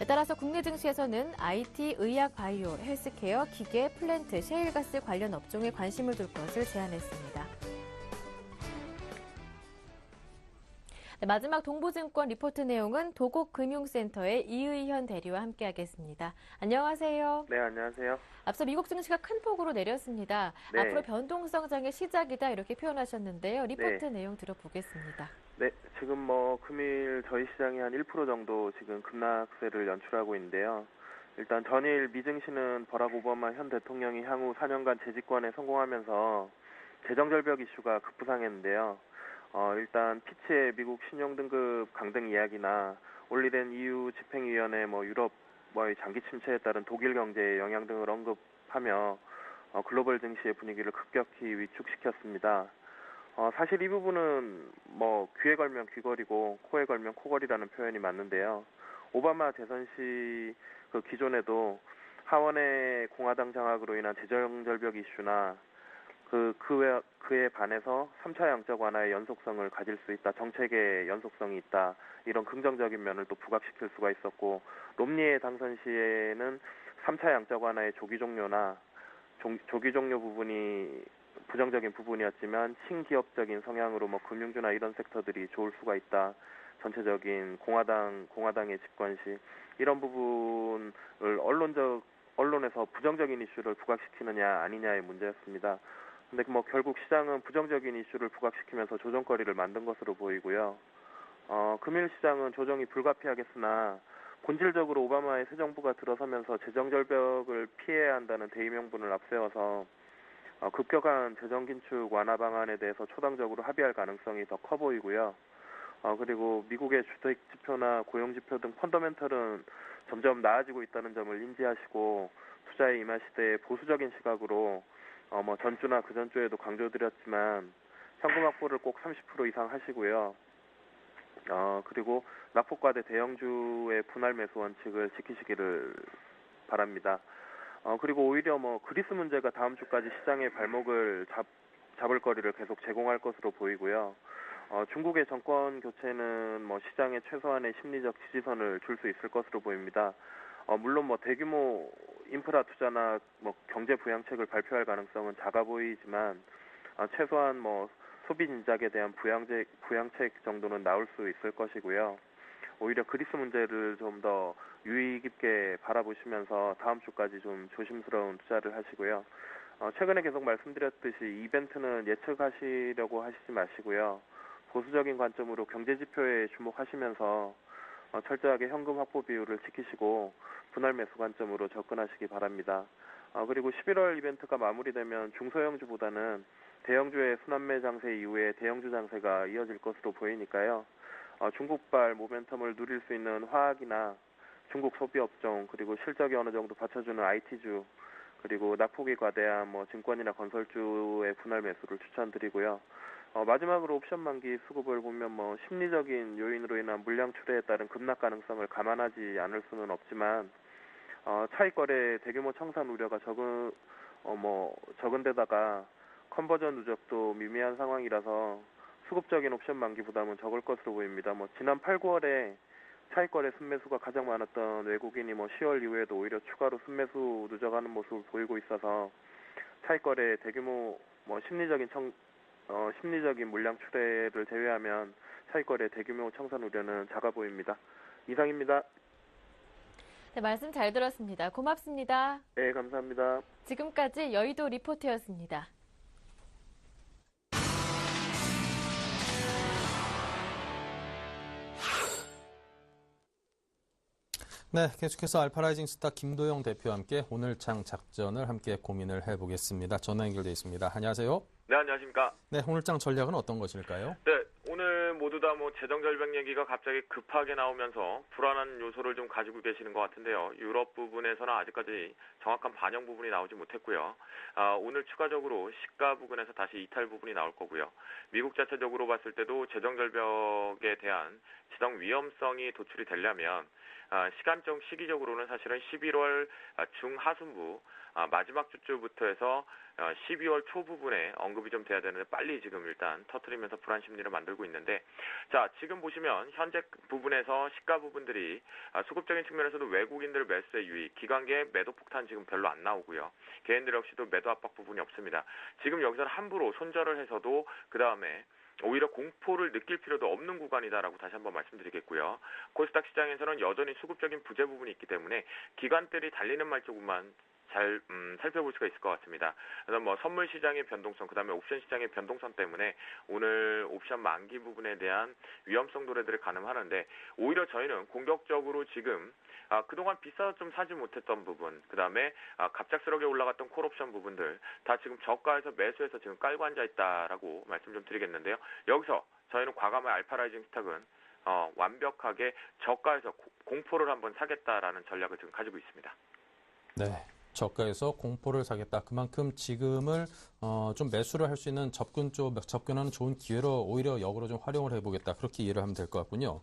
따라서 국내 증시에서는 IT, 의약, 바이오, 헬스케어, 기계, 플랜트, 셰일가스 관련 업종에 관심을 둘 것을 제안했습니다. 마지막 동부증권 리포트 내용은 도곡금융센터의 이의현 대리와 함께하겠습니다. 안녕하세요. 네, 안녕하세요. 앞서 미국 증시가 큰 폭으로 내렸습니다. 네. 앞으로 변동성장의 시작이다 이렇게 표현하셨는데요. 리포트 네. 내용 들어보겠습니다. 네, 지금 금일 저희 시장이 한 1% 정도 지금 급락세를 연출하고 있는데요. 일단 전일 미증시는 버락 오바마 현 대통령이 향후 4년간 재집권에 성공하면서 재정절벽 이슈가 급부상했는데요. 일단 피치의 미국 신용등급 강등 이야기나 올리된 EU 집행위원회 유럽의 장기 침체에 따른 독일 경제의 영향 등을 언급하며 글로벌 증시의 분위기를 급격히 위축시켰습니다. 사실 이 부분은 귀에 걸면 귀걸이고 코에 걸면 코걸이라는 표현이 맞는데요. 오바마 재선 시 그 기존에도 하원의 공화당 장악으로 인한 재정절벽 이슈나 그에 반해서 3차 양적 완화의 연속성을 가질 수 있다, 정책의 연속성이 있다, 이런 긍정적인 면을 또 부각시킬 수가 있었고, 롬니의 당선 시에는 3차 양적 완화의 조기 종료나 조기 종료 부분이 부정적인 부분이었지만 신기업적인 성향으로 금융주나 이런 섹터들이 좋을 수가 있다. 전체적인 공화당의 집권 시 이런 부분을 언론에서 부정적인 이슈를 부각시키느냐 아니냐의 문제였습니다. 근데 결국 시장은 부정적인 이슈를 부각시키면서 조정거리를 만든 것으로 보이고요. 금일 시장은 조정이 불가피하겠으나 본질적으로 오바마의 새 정부가 들어서면서 재정절벽을 피해야 한다는 대의 명분을 앞세워서 급격한 재정 긴축 완화 방안에 대해서 초당적으로 합의할 가능성이 더 커 보이고요. 그리고 미국의 주택 지표나 고용 지표 등 펀더멘털은 점점 나아지고 있다는 점을 인지하시고 투자에 임하시되 보수적인 시각으로 전주나 그 전주에도 강조드렸지만 현금 확보를 꼭 30% 이상 하시고요. 그리고 낙폭과대 대형주의 분할 매수 원칙을 지키시기를 바랍니다. 그리고 오히려 그리스 문제가 다음 주까지 시장의 발목을 잡을 거리를 계속 제공할 것으로 보이고요. 중국의 정권 교체는 시장에 최소한의 심리적 지지선을 줄 수 있을 것으로 보입니다. 물론 대규모 인프라 투자나 경제 부양책을 발표할 가능성은 작아 보이지만 최소한 소비 진작에 대한 부양책 정도는 나올 수 있을 것이고요. 오히려 그리스 문제를 좀 더 유의 깊게 바라보시면서 다음 주까지 좀 조심스러운 투자를 하시고요. 최근에 계속 말씀드렸듯이 이벤트는 예측하시려고 하시지 마시고요. 보수적인 관점으로 경제 지표에 주목하시면서 철저하게 현금 확보 비율을 지키시고 분할 매수 관점으로 접근하시기 바랍니다. 그리고 11월 이벤트가 마무리되면 중소형주보다는 대형주의 순환매 장세 이후에 대형주 장세가 이어질 것으로 보이니까요. 중국발 모멘텀을 누릴 수 있는 화학이나 중국 소비업종, 그리고 실적이 어느 정도 받쳐주는 IT주, 그리고 낙폭이 과대한 증권이나 건설주의 분할 매수를 추천드리고요. 마지막으로 옵션 만기 수급을 보면 심리적인 요인으로 인한 물량 출회에 따른 급락 가능성을 감안하지 않을 수는 없지만 차익거래 대규모 청산 우려가 적은 데다가 컨버전 누적도 미미한 상황이라서 수급적인 옵션 만기 부담은 적을 것으로 보입니다. 지난 8, 9월에 차익거래 순매수가 가장 많았던 외국인이 10월 이후에도 오히려 추가로 순매수 누적하는 모습을 보이고 있어서 차익거래 대규모 심리적인 물량 출회를 제외하면 차익거래 대규모 청산 우려는 작아 보입니다. 이상입니다. 네, 말씀 잘 들었습니다. 고맙습니다. 네, 감사합니다. 지금까지 여의도 리포트였습니다. 네, 계속해서 알파라이징 스타 김도영 대표와 함께 오늘 장 작전을 함께 고민을 해보겠습니다. 전화 연결돼 있습니다. 안녕하세요. 네, 안녕하십니까. 네, 오늘 장 전략은 어떤 것일까요? 네, 오늘 모두 다 재정 절벽 얘기가 갑자기 급하게 나오면서 불안한 요소를 좀 가지고 계시는 것 같은데요. 유럽 부분에서는 아직까지 정확한 반영 부분이 나오지 못했고요. 오늘 추가적으로 시가 부분에서 다시 이탈 부분이 나올 거고요. 미국 자체적으로 봤을 때도 재정 절벽에 대한 지정 위험성이 도출이 되려면 시기적으로는 사실은 11월 중하순부 마지막 주쯤부터 해서 12월 초 부분에 언급이 좀 돼야 되는데 빨리 지금 일단 터트리면서 불안 심리를 만들고 있는데, 자, 지금 보시면 현재 부분에서 시가 부분들이 수급적인 측면에서도 외국인들 매수의 유입, 기관계 매도 폭탄 지금 별로 안 나오고요. 개인들 역시도 매도 압박 부분이 없습니다. 지금 여기서는 함부로 손절을 해서도 그 다음에 오히려 공포를 느낄 필요도 없는 구간이다라고 다시 한번 말씀드리겠고요. 코스닥 시장에서는 여전히 수급적인 부재 부분이 있기 때문에 기관들이 달리는 말조금만 잘 살펴볼 수가 있을 것 같습니다. 그래서 선물 시장의 변동성, 그다음에 옵션 시장의 변동성 때문에 오늘 옵션 만기 부분에 대한 위험성 도래들을 가늠하는데, 오히려 저희는 공격적으로 지금 그동안 비싸서 좀 사지 못했던 부분, 그다음에 갑작스럽게 올라갔던 콜옵션 부분들 다 지금 저가에서 매수해서 지금 깔고 앉아 있다라고 말씀 좀 드리겠는데요. 여기서 저희는 과감한 알파라이징 스탁은 완벽하게 저가에서 공포를 한번 사겠다라는 전략을 지금 가지고 있습니다. 네. 저가에서 공포를 사겠다. 그만큼 지금을 좀 매수를 할 수 있는 접근하는 좋은 기회로 오히려 역으로 좀 활용을 해보겠다. 그렇게 이해를 하면 될 것 같군요.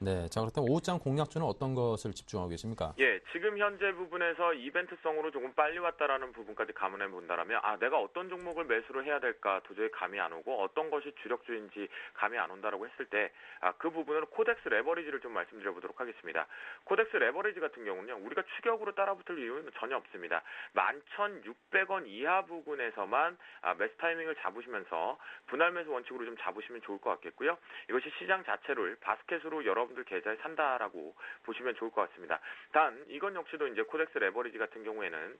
네, 자 그렇다면 오후장 공략주는 어떤 것을 집중하고 계십니까? 예, 지금 현재 부분에서 이벤트성으로 조금 빨리 왔다라는 부분까지 감안해 본다라면 내가 어떤 종목을 매수를 해야 될까 도저히 감이 안 오고 어떤 것이 주력주인지 감이 안 온다라고 했을 때 그 부분은 코덱스 레버리지를 좀 말씀드려 보도록 하겠습니다. 코덱스 레버리지 같은 경우는요, 우리가 추격으로 따라붙을 이유는 전혀 없습니다. 11,600원 이하 부분에서만 매수 타이밍을 잡으시면서 분할 매수 원칙으로 좀 잡으시면 좋을 것 같겠고요. 이것이 시장 자체를 바스켓으로 여러분들 계좌에 산다라고 보시면 좋을 것 같습니다. 단 이건 역시도 이제 코덱스 레버리지 같은 경우에는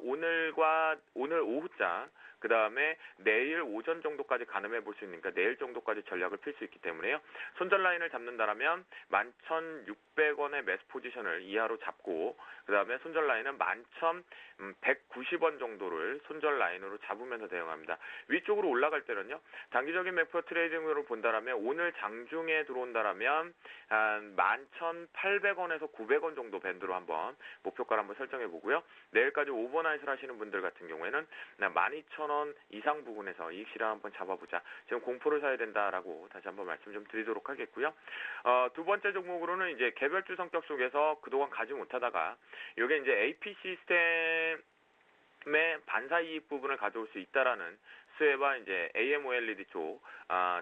오늘 오후장 그 다음에 내일 오전 정도까지 가늠해 볼 수 있으니까 내일 정도까지 전략을 필 수 있기 때문에요. 손절 라인을 잡는다라면 11,600원의 매수 포지션을 이하로 잡고 그 다음에 손절 라인은 11,190원 정도를 손절 라인으로 잡으면서 대응합니다. 위쪽으로 올라갈 때는요, 단기적인 매표 트레이딩으로 본다라면 오늘 장중에 들어온다라면 한 11,800원에서 900원 정도 밴드로 한번 목표가를 한번 설정해 보고요. 내일까지 오버나잇을 하시는 분들 같은 경우에는 12,000원 이상 부분에서 이익 실현 한번 잡아보자. 지금 공포를 사야 된다라고 다시 한번 말씀 좀 드리도록 하겠고요. 두 번째 종목으로는 이제 개별주 성격 속에서 그동안 가지 못하다가 이게 이제 AP 시스템의 반사 이익 부분을 가져올 수 있다라는 수혜와 이제 AMOLED 쪽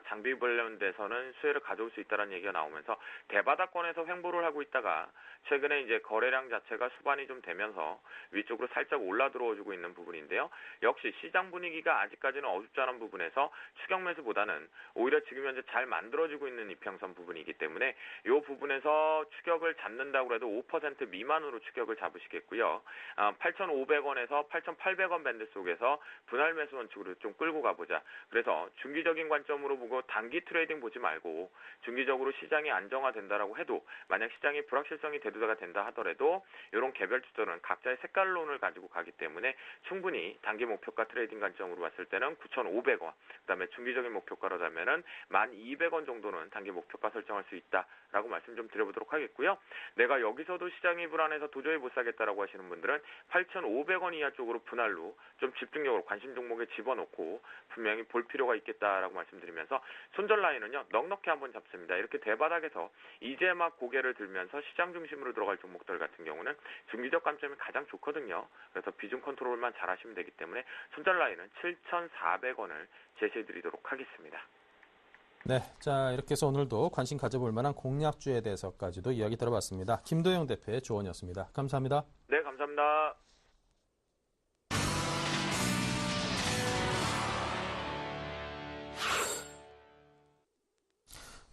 장비 관련돼서는 수혜를 가져올 수 있다는 얘기가 나오면서 대바닥권에서 횡보를 하고 있다가 최근에 이제 거래량 자체가 수반이 좀 되면서 위쪽으로 살짝 올라 들어오고 있는 부분인데요. 역시 시장 분위기가 아직까지는 어둡지 않은 부분에서 추격 매수보다는 오히려 지금 현재 잘 만들어지고 있는 이평선 부분이기 때문에 이 부분에서 추격을 잡는다고 해도 5% 미만으로 추격을 잡으시겠고요. 8,500원에서 8,800원 밴드 속에서 분할 매수 원칙으로 좀 끌고 가보자. 그래서 중기적인 관점으로 보고 단기 트레이딩 보지 말고 중기적으로 시장이 안정화된다라고 해도 만약 시장이 불확실성이 대두가 된다 하더라도 이런 개별 주들은 각자의 색깔론을 가지고 가기 때문에 충분히 단기 목표가 트레이딩 관점으로 봤을 때는 9,500원, 그다음에 중기적인 목표가로자면은 1,200원 정도는 단기 목표가 설정할 수 있다라고 말씀 좀 드려보도록 하겠고요. 내가 여기서도 시장이 불안해서 도저히 못 사겠다라고 하시는 분들은 8,500원 이하 쪽으로 분할로 좀 집중적으로 관심 종목에 집어넣고 분명히 볼 필요가 있겠다라고 말씀드리면서 손절 라인은요, 넉넉히 한번 잡습니다. 이렇게 대바닥에서 이제 막 고개를 들면서 시장 중심으로 들어갈 종목들 같은 경우는 중기적 관점이 가장 좋거든요. 그래서 비중 컨트롤만 잘 하시면 되기 때문에 손절 라인은 7,400원을 제시해드리도록 하겠습니다. 네, 자 이렇게 해서 오늘도 관심 가져볼 만한 공략주에 대해서까지도 이야기 들어봤습니다. 김도영 대표의 조언이었습니다. 감사합니다. 네, 감사합니다.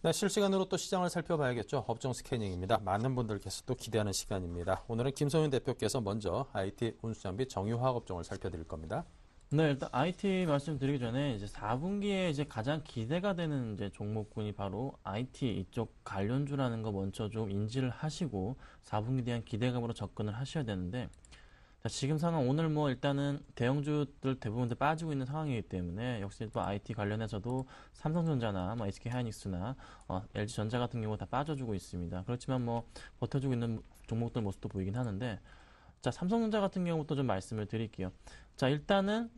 네, 실시간으로 또 시장을 살펴봐야겠죠. 업종 스캐닝입니다. 많은 분들께서 또 기대하는 시간입니다. 오늘은 김성윤 대표께서 먼저 IT 운수장비 정유화학 업종을 살펴드릴 겁니다. 네, 일단 IT 말씀드리기 전에 이제 4분기에 이제 가장 기대가 되는 이제 종목군이 바로 IT 이쪽 관련주라는 거 먼저 좀 인지를 하시고 4분기에 대한 기대감으로 접근을 하셔야 되는데, 자, 지금 상황 오늘 뭐 일단은 대형주들 대부분 다 빠지고 있는 상황이기 때문에 역시 또 IT 관련해서도 삼성전자나 뭐 SK하이닉스나 LG전자 같은 경우 다 빠져주고 있습니다. 그렇지만 뭐 버텨주고 있는 종목들 모습도 보이긴 하는데, 자, 삼성전자 같은 경우도 좀 말씀을 드릴게요. 자, 일단은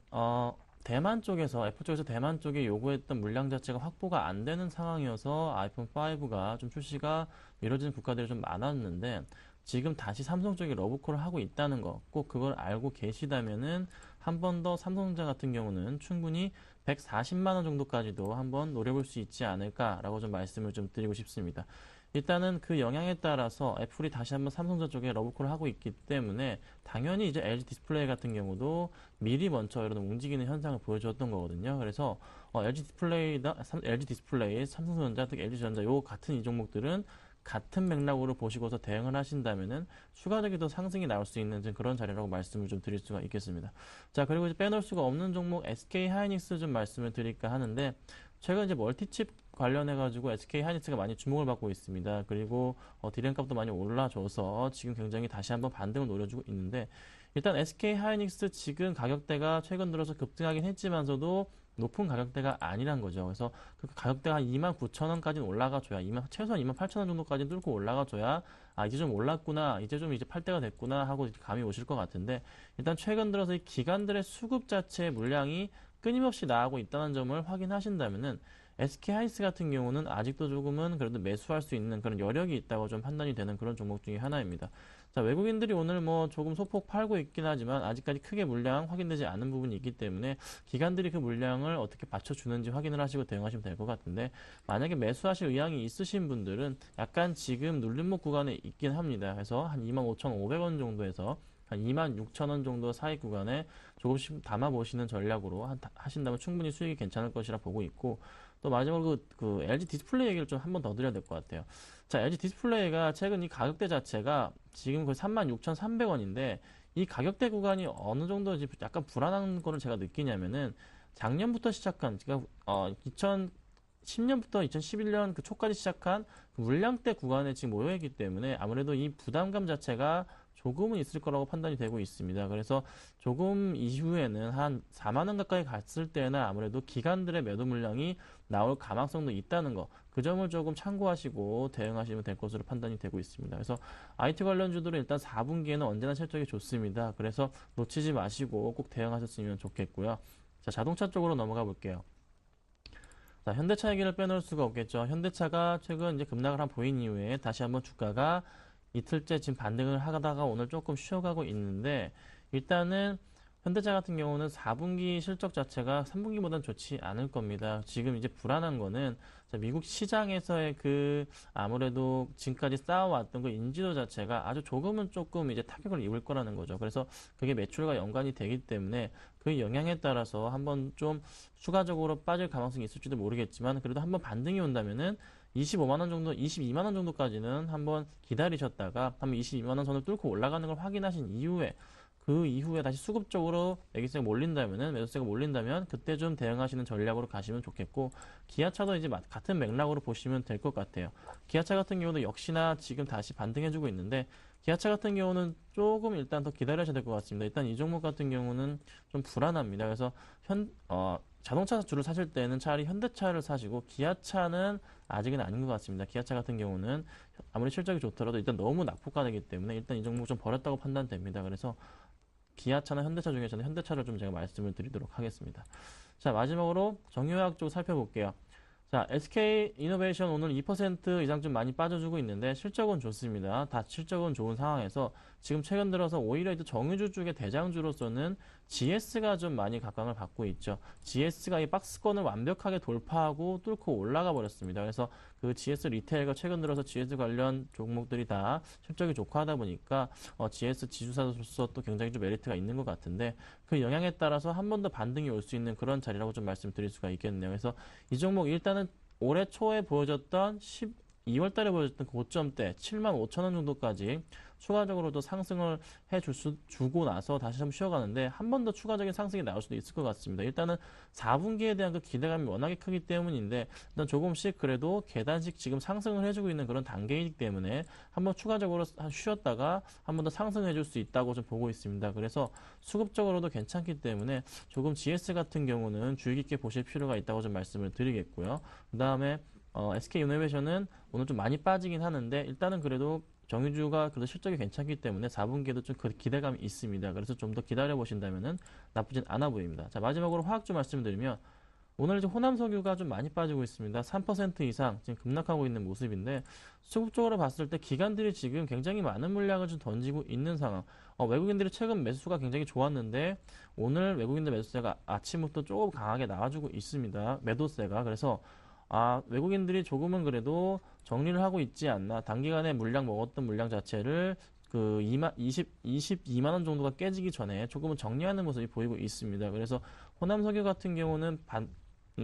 대만 쪽에서 애플 쪽에서 대만 쪽에 요구했던 물량 자체가 확보가 안 되는 상황이어서 아이폰 5가 좀 출시가 미뤄지는 국가들이 좀 많았는데, 지금 다시 삼성 쪽에 러브콜을 하고 있다는 거 꼭 그걸 알고 계시다면은 한 번 더 삼성전자 같은 경우는 충분히 140만 원 정도까지도 한번 노려볼 수 있지 않을까라고 좀 말씀을 좀 드리고 싶습니다. 일단은 그 영향에 따라서 애플이 다시 한번 삼성전자 쪽에 러브콜을 하고 있기 때문에 당연히 이제 LG 디스플레이 같은 경우도 미리 먼저 이런 움직이는 현상을 보여줬던 거거든요. 그래서 LG 디스플레이, 삼성전자, 특히 LG전자 요 같은 이 종목들은 같은 맥락으로 보시고서 대응을 하신다면은 추가적인 더 상승이 나올 수 있는 그런 자리라고 말씀을 좀 드릴 수가 있겠습니다. 자, 그리고 이제 빼놓을 수가 없는 종목 SK하이닉스 좀 말씀을 드릴까 하는데, 최근 이제 멀티칩 관련해가지고 SK하이닉스가 많이 주목을 받고 있습니다. 그리고 디램 값도 많이 올라줘서 지금 굉장히 다시 한번 반등을 노려주고 있는데, 일단 SK하이닉스 지금 가격대가 최근 들어서 급등하긴 했지만서도 높은 가격대가 아니란 거죠. 그래서 그 가격대가 한 29,000원까지는 올라가줘야, 최소한 28,000원 정도까지 뚫고 올라가줘야, 아, 이제 좀 올랐구나, 이제 팔 때가 됐구나 하고 감이 오실 것 같은데, 일단 최근 들어서 이 기관들의 수급 자체의 물량이 끊임없이 나가고 있다는 점을 확인하신다면은 SK하이닉스 같은 경우는 아직도 조금은 그래도 매수할 수 있는 그런 여력이 있다고 좀 판단이 되는 그런 종목 중에 하나입니다. 자, 외국인들이 오늘 뭐 조금 소폭 팔고 있긴 하지만 아직까지 크게 물량 확인되지 않은 부분이 있기 때문에 기관들이 그 물량을 어떻게 받쳐주는지 확인을 하시고 대응하시면 될 것 같은데, 만약에 매수하실 의향이 있으신 분들은 약간 지금 눌림목 구간에 있긴 합니다. 그래서 한 25,500원 정도에서 한 26,000원 정도 사이 구간에 조금씩 담아보시는 전략으로 하신다면 충분히 수익이 괜찮을 것이라 보고 있고, 또 마지막으로 그 LG 디스플레이 얘기를 좀 한 번 더 드려야 될 것 같아요. 자, LG 디스플레이가 최근 이 가격대 자체가 지금 거의 36,300원인데 이 가격대 구간이 어느 정도 약간 불안한 거를 제가 느끼냐면은 작년부터 시작한, 그러니까 2010년부터 2011년 그 초까지 시작한 그 물량대 구간에 지금 모여있기 때문에 아무래도 이 부담감 자체가 조금은 있을 거라고 판단이 되고 있습니다. 그래서 조금 이후에는 한 4만 원 가까이 갔을 때는 아무래도 기관들의 매도 물량이 나올 가망성도 있다는 거, 그 점을 조금 참고하시고 대응하시면 될 것으로 판단이 되고 있습니다. 그래서 IT 관련주들은 일단 4분기에는 언제나 실적이 좋습니다. 그래서 놓치지 마시고 꼭 대응하셨으면 좋겠고요. 자, 자동차 쪽으로 넘어가 볼게요. 자, 현대차 얘기를 빼놓을 수가 없겠죠. 현대차가 최근 이제 급락을 한 보인 이후에 다시 한번 주가가 이틀째 지금 반등을 하다가 오늘 조금 쉬어가고 있는데, 일단은 현대차 같은 경우는 4분기 실적 자체가 3분기보다는 좋지 않을 겁니다. 지금 이제 불안한 거는 미국 시장에서의 그 아무래도 지금까지 쌓아왔던 그 인지도 자체가 아주 조금 이제 타격을 입을 거라는 거죠. 그래서 그게 매출과 연관이 되기 때문에 그 영향에 따라서 한번 좀 추가적으로 빠질 가능성이 있을지도 모르겠지만, 그래도 한번 반등이 온다면은 25만 원 정도, 22만 원 정도까지는 한번 기다리셨다가 한번 22만 원 선을 뚫고 올라가는 걸 확인하신 이후에, 그 이후에 다시 수급적으로 매기세가 몰린다면은, 매수세가 몰린다면 그때 좀 대응하시는 전략으로 가시면 좋겠고, 기아차도 이제 같은 맥락으로 보시면 될 것 같아요. 기아차 같은 경우도 역시나 지금 다시 반등해주고 있는데, 기아차 같은 경우는 조금 일단 더 기다려야 될 것 같습니다. 일단 이 종목 같은 경우는 좀 불안합니다. 그래서 자동차 주를 사실 때는 차라리 현대차를 사시고, 기아차는 아직은 아닌 것 같습니다. 기아차 같은 경우는 아무리 실적이 좋더라도 일단 너무 낙폭가되기 때문에 일단 이 종목 좀 버렸다고 판단됩니다. 그래서 기아차나 현대차 중에서는 현대차를 좀 제가 말씀을 드리도록 하겠습니다. 자, 마지막으로 정유화학 쪽 살펴볼게요. 자, SK이노베이션 오늘 2% 이상 좀 많이 빠져주고 있는데 실적은 좋습니다. 다 실적은 좋은 상황에서 지금 최근 들어서 오히려 이 정유주 쪽의 대장주로서는 GS가 좀 많이 각광을 받고 있죠. GS가 이 박스권을 완벽하게 돌파하고 뚫고 올라가 버렸습니다. 그래서 그 GS 리테일과 최근 들어서 GS 관련 종목들이 다 실적이 좋고 하다 보니까 GS 지주사로서 또 굉장히 좀 메리트가 있는 것 같은데, 그 영향에 따라서 한 번 더 반등이 올 수 있는 그런 자리라고 좀 말씀드릴 수가 있겠네요. 그래서 이 종목 일단은 올해 초에 보여줬던 2월 달에 보여줬던 고점대 75,000원 정도까지 추가적으로도 상승을 주고 나서 다시 좀 쉬어가는데 한 번 더 추가적인 상승이 나올 수도 있을 것 같습니다. 일단은 4분기에 대한 그 기대감이 워낙에 크기 때문인데 일단 조금씩 그래도 계단식 지금 상승을 해주고 있는 그런 단계이기 때문에 한번 추가적으로 쉬었다가 한 번 더 상승해줄 수 있다고 좀 보고 있습니다. 그래서 수급적으로도 괜찮기 때문에 조금 GS 같은 경우는 주의 깊게 보실 필요가 있다고 좀 말씀을 드리겠고요. 그 다음에 SK이노베이션은 오늘 좀 많이 빠지긴 하는데 일단은 그래도 정유주가 그래도 실적이 괜찮기 때문에 4분기에도 좀 기대감이 있습니다. 그래서 좀 더 기다려 보신다면은 나쁘진 않아 보입니다. 자, 마지막으로 화학주 말씀드리면 오늘 이제 호남석유가 좀 많이 빠지고 있습니다. 3% 이상 지금 급락하고 있는 모습인데 수급적으로 봤을 때 기관들이 지금 굉장히 많은 물량을 좀 던지고 있는 상황. 외국인들이 최근 매수가 굉장히 좋았는데 오늘 외국인들 매수세가 아침부터 조금 강하게 나와주고 있습니다. 매도세가. 그래서 외국인들이 조금은 그래도 정리를 하고 있지 않나. 단기간에 물량 먹었던 물량 자체를 그 22만 원 정도가 깨지기 전에 조금은 정리하는 모습이 보이고 있습니다. 그래서 호남석유 같은 경우는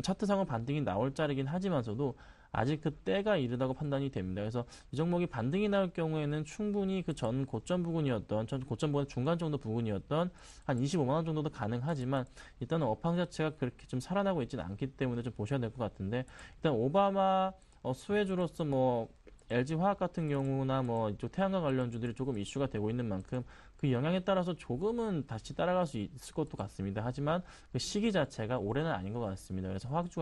차트상은 반등이 나올 자리긴 하지만서도 아직 그 때가 이르다고 판단이 됩니다. 그래서 이 종목이 반등이 나올 경우에는 충분히 그 전 고점 부근이었던, 전 고점 부근 중간 정도 부근이었던 한 25만 원 정도도 가능하지만 일단은 업황 자체가 그렇게 좀 살아나고 있지는 않기 때문에 좀 보셔야 될 것 같은데 일단 오바마 수혜주로서 뭐 LG화학 같은 경우나 뭐 이쪽 태양광 관련주들이 조금 이슈가 되고 있는 만큼 그 영향에 따라서 조금은 다시 따라갈 수 있을 것도 같습니다. 하지만 그 시기 자체가 올해는 아닌 것 같습니다. 그래서 화학주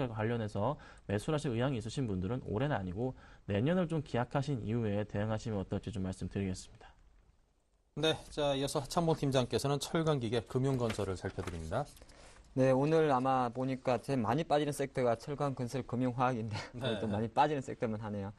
관련해서 매수를 하실 의향이 있으신 분들은 올해는 아니고 내년을 좀 기약하신 이후에 대응하시면 어떨지 좀 말씀드리겠습니다. 네, 자 이어서 하창봉 팀장께서는 철강기계 금융건설을 살펴드립니다. 네, 오늘 아마 보니까 제일 많이 빠지는 섹터가 철강, 건설, 금융화학인데 또 많이 빠지는 섹터만 하네요.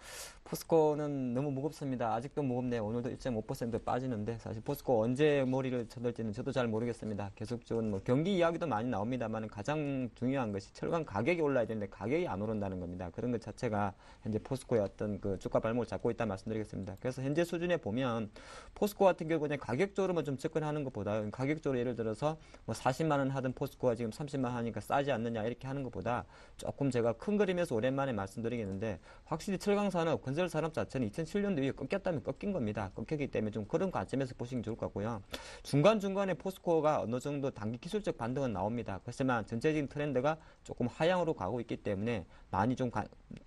포스코는 너무 무겁습니다. 아직도 무겁네요. 오늘도 1.5% 빠지는데 사실 포스코 언제 머리를 쳐들지는 저도 잘 모르겠습니다. 계속적으로 뭐 경기 이야기도 많이 나옵니다만 가장 중요한 것이 철강 가격이 올라야 되는데 가격이 안 오른다는 겁니다. 그런 것 자체가 현재 포스코의 어떤 그 주가 발목을 잡고 있다 말씀드리겠습니다. 그래서 현재 수준에 보면 포스코 같은 경우는 가격적으로만 좀 접근하는 것보다 가격적으로 예를 들어서 뭐 40만 원 하던 포스코가 지금 30만 원 하니까 싸지 않느냐 이렇게 하는 것보다 조금 제가 큰 그림에서 오랜만에 말씀드리겠는데 확실히 철강 산업, 건설 산업 자체는 2007년도 이후에 꺾였다면 꺾인 겁니다. 꺾였기 때문에 좀 그런 관점에서 보시면 좋을 것 같고요. 중간중간에 포스코가 어느 정도 단기 기술적 반등은 나옵니다. 그렇지만 전체적인 트렌드가 조금 하향으로 가고 있기 때문에 많이 좀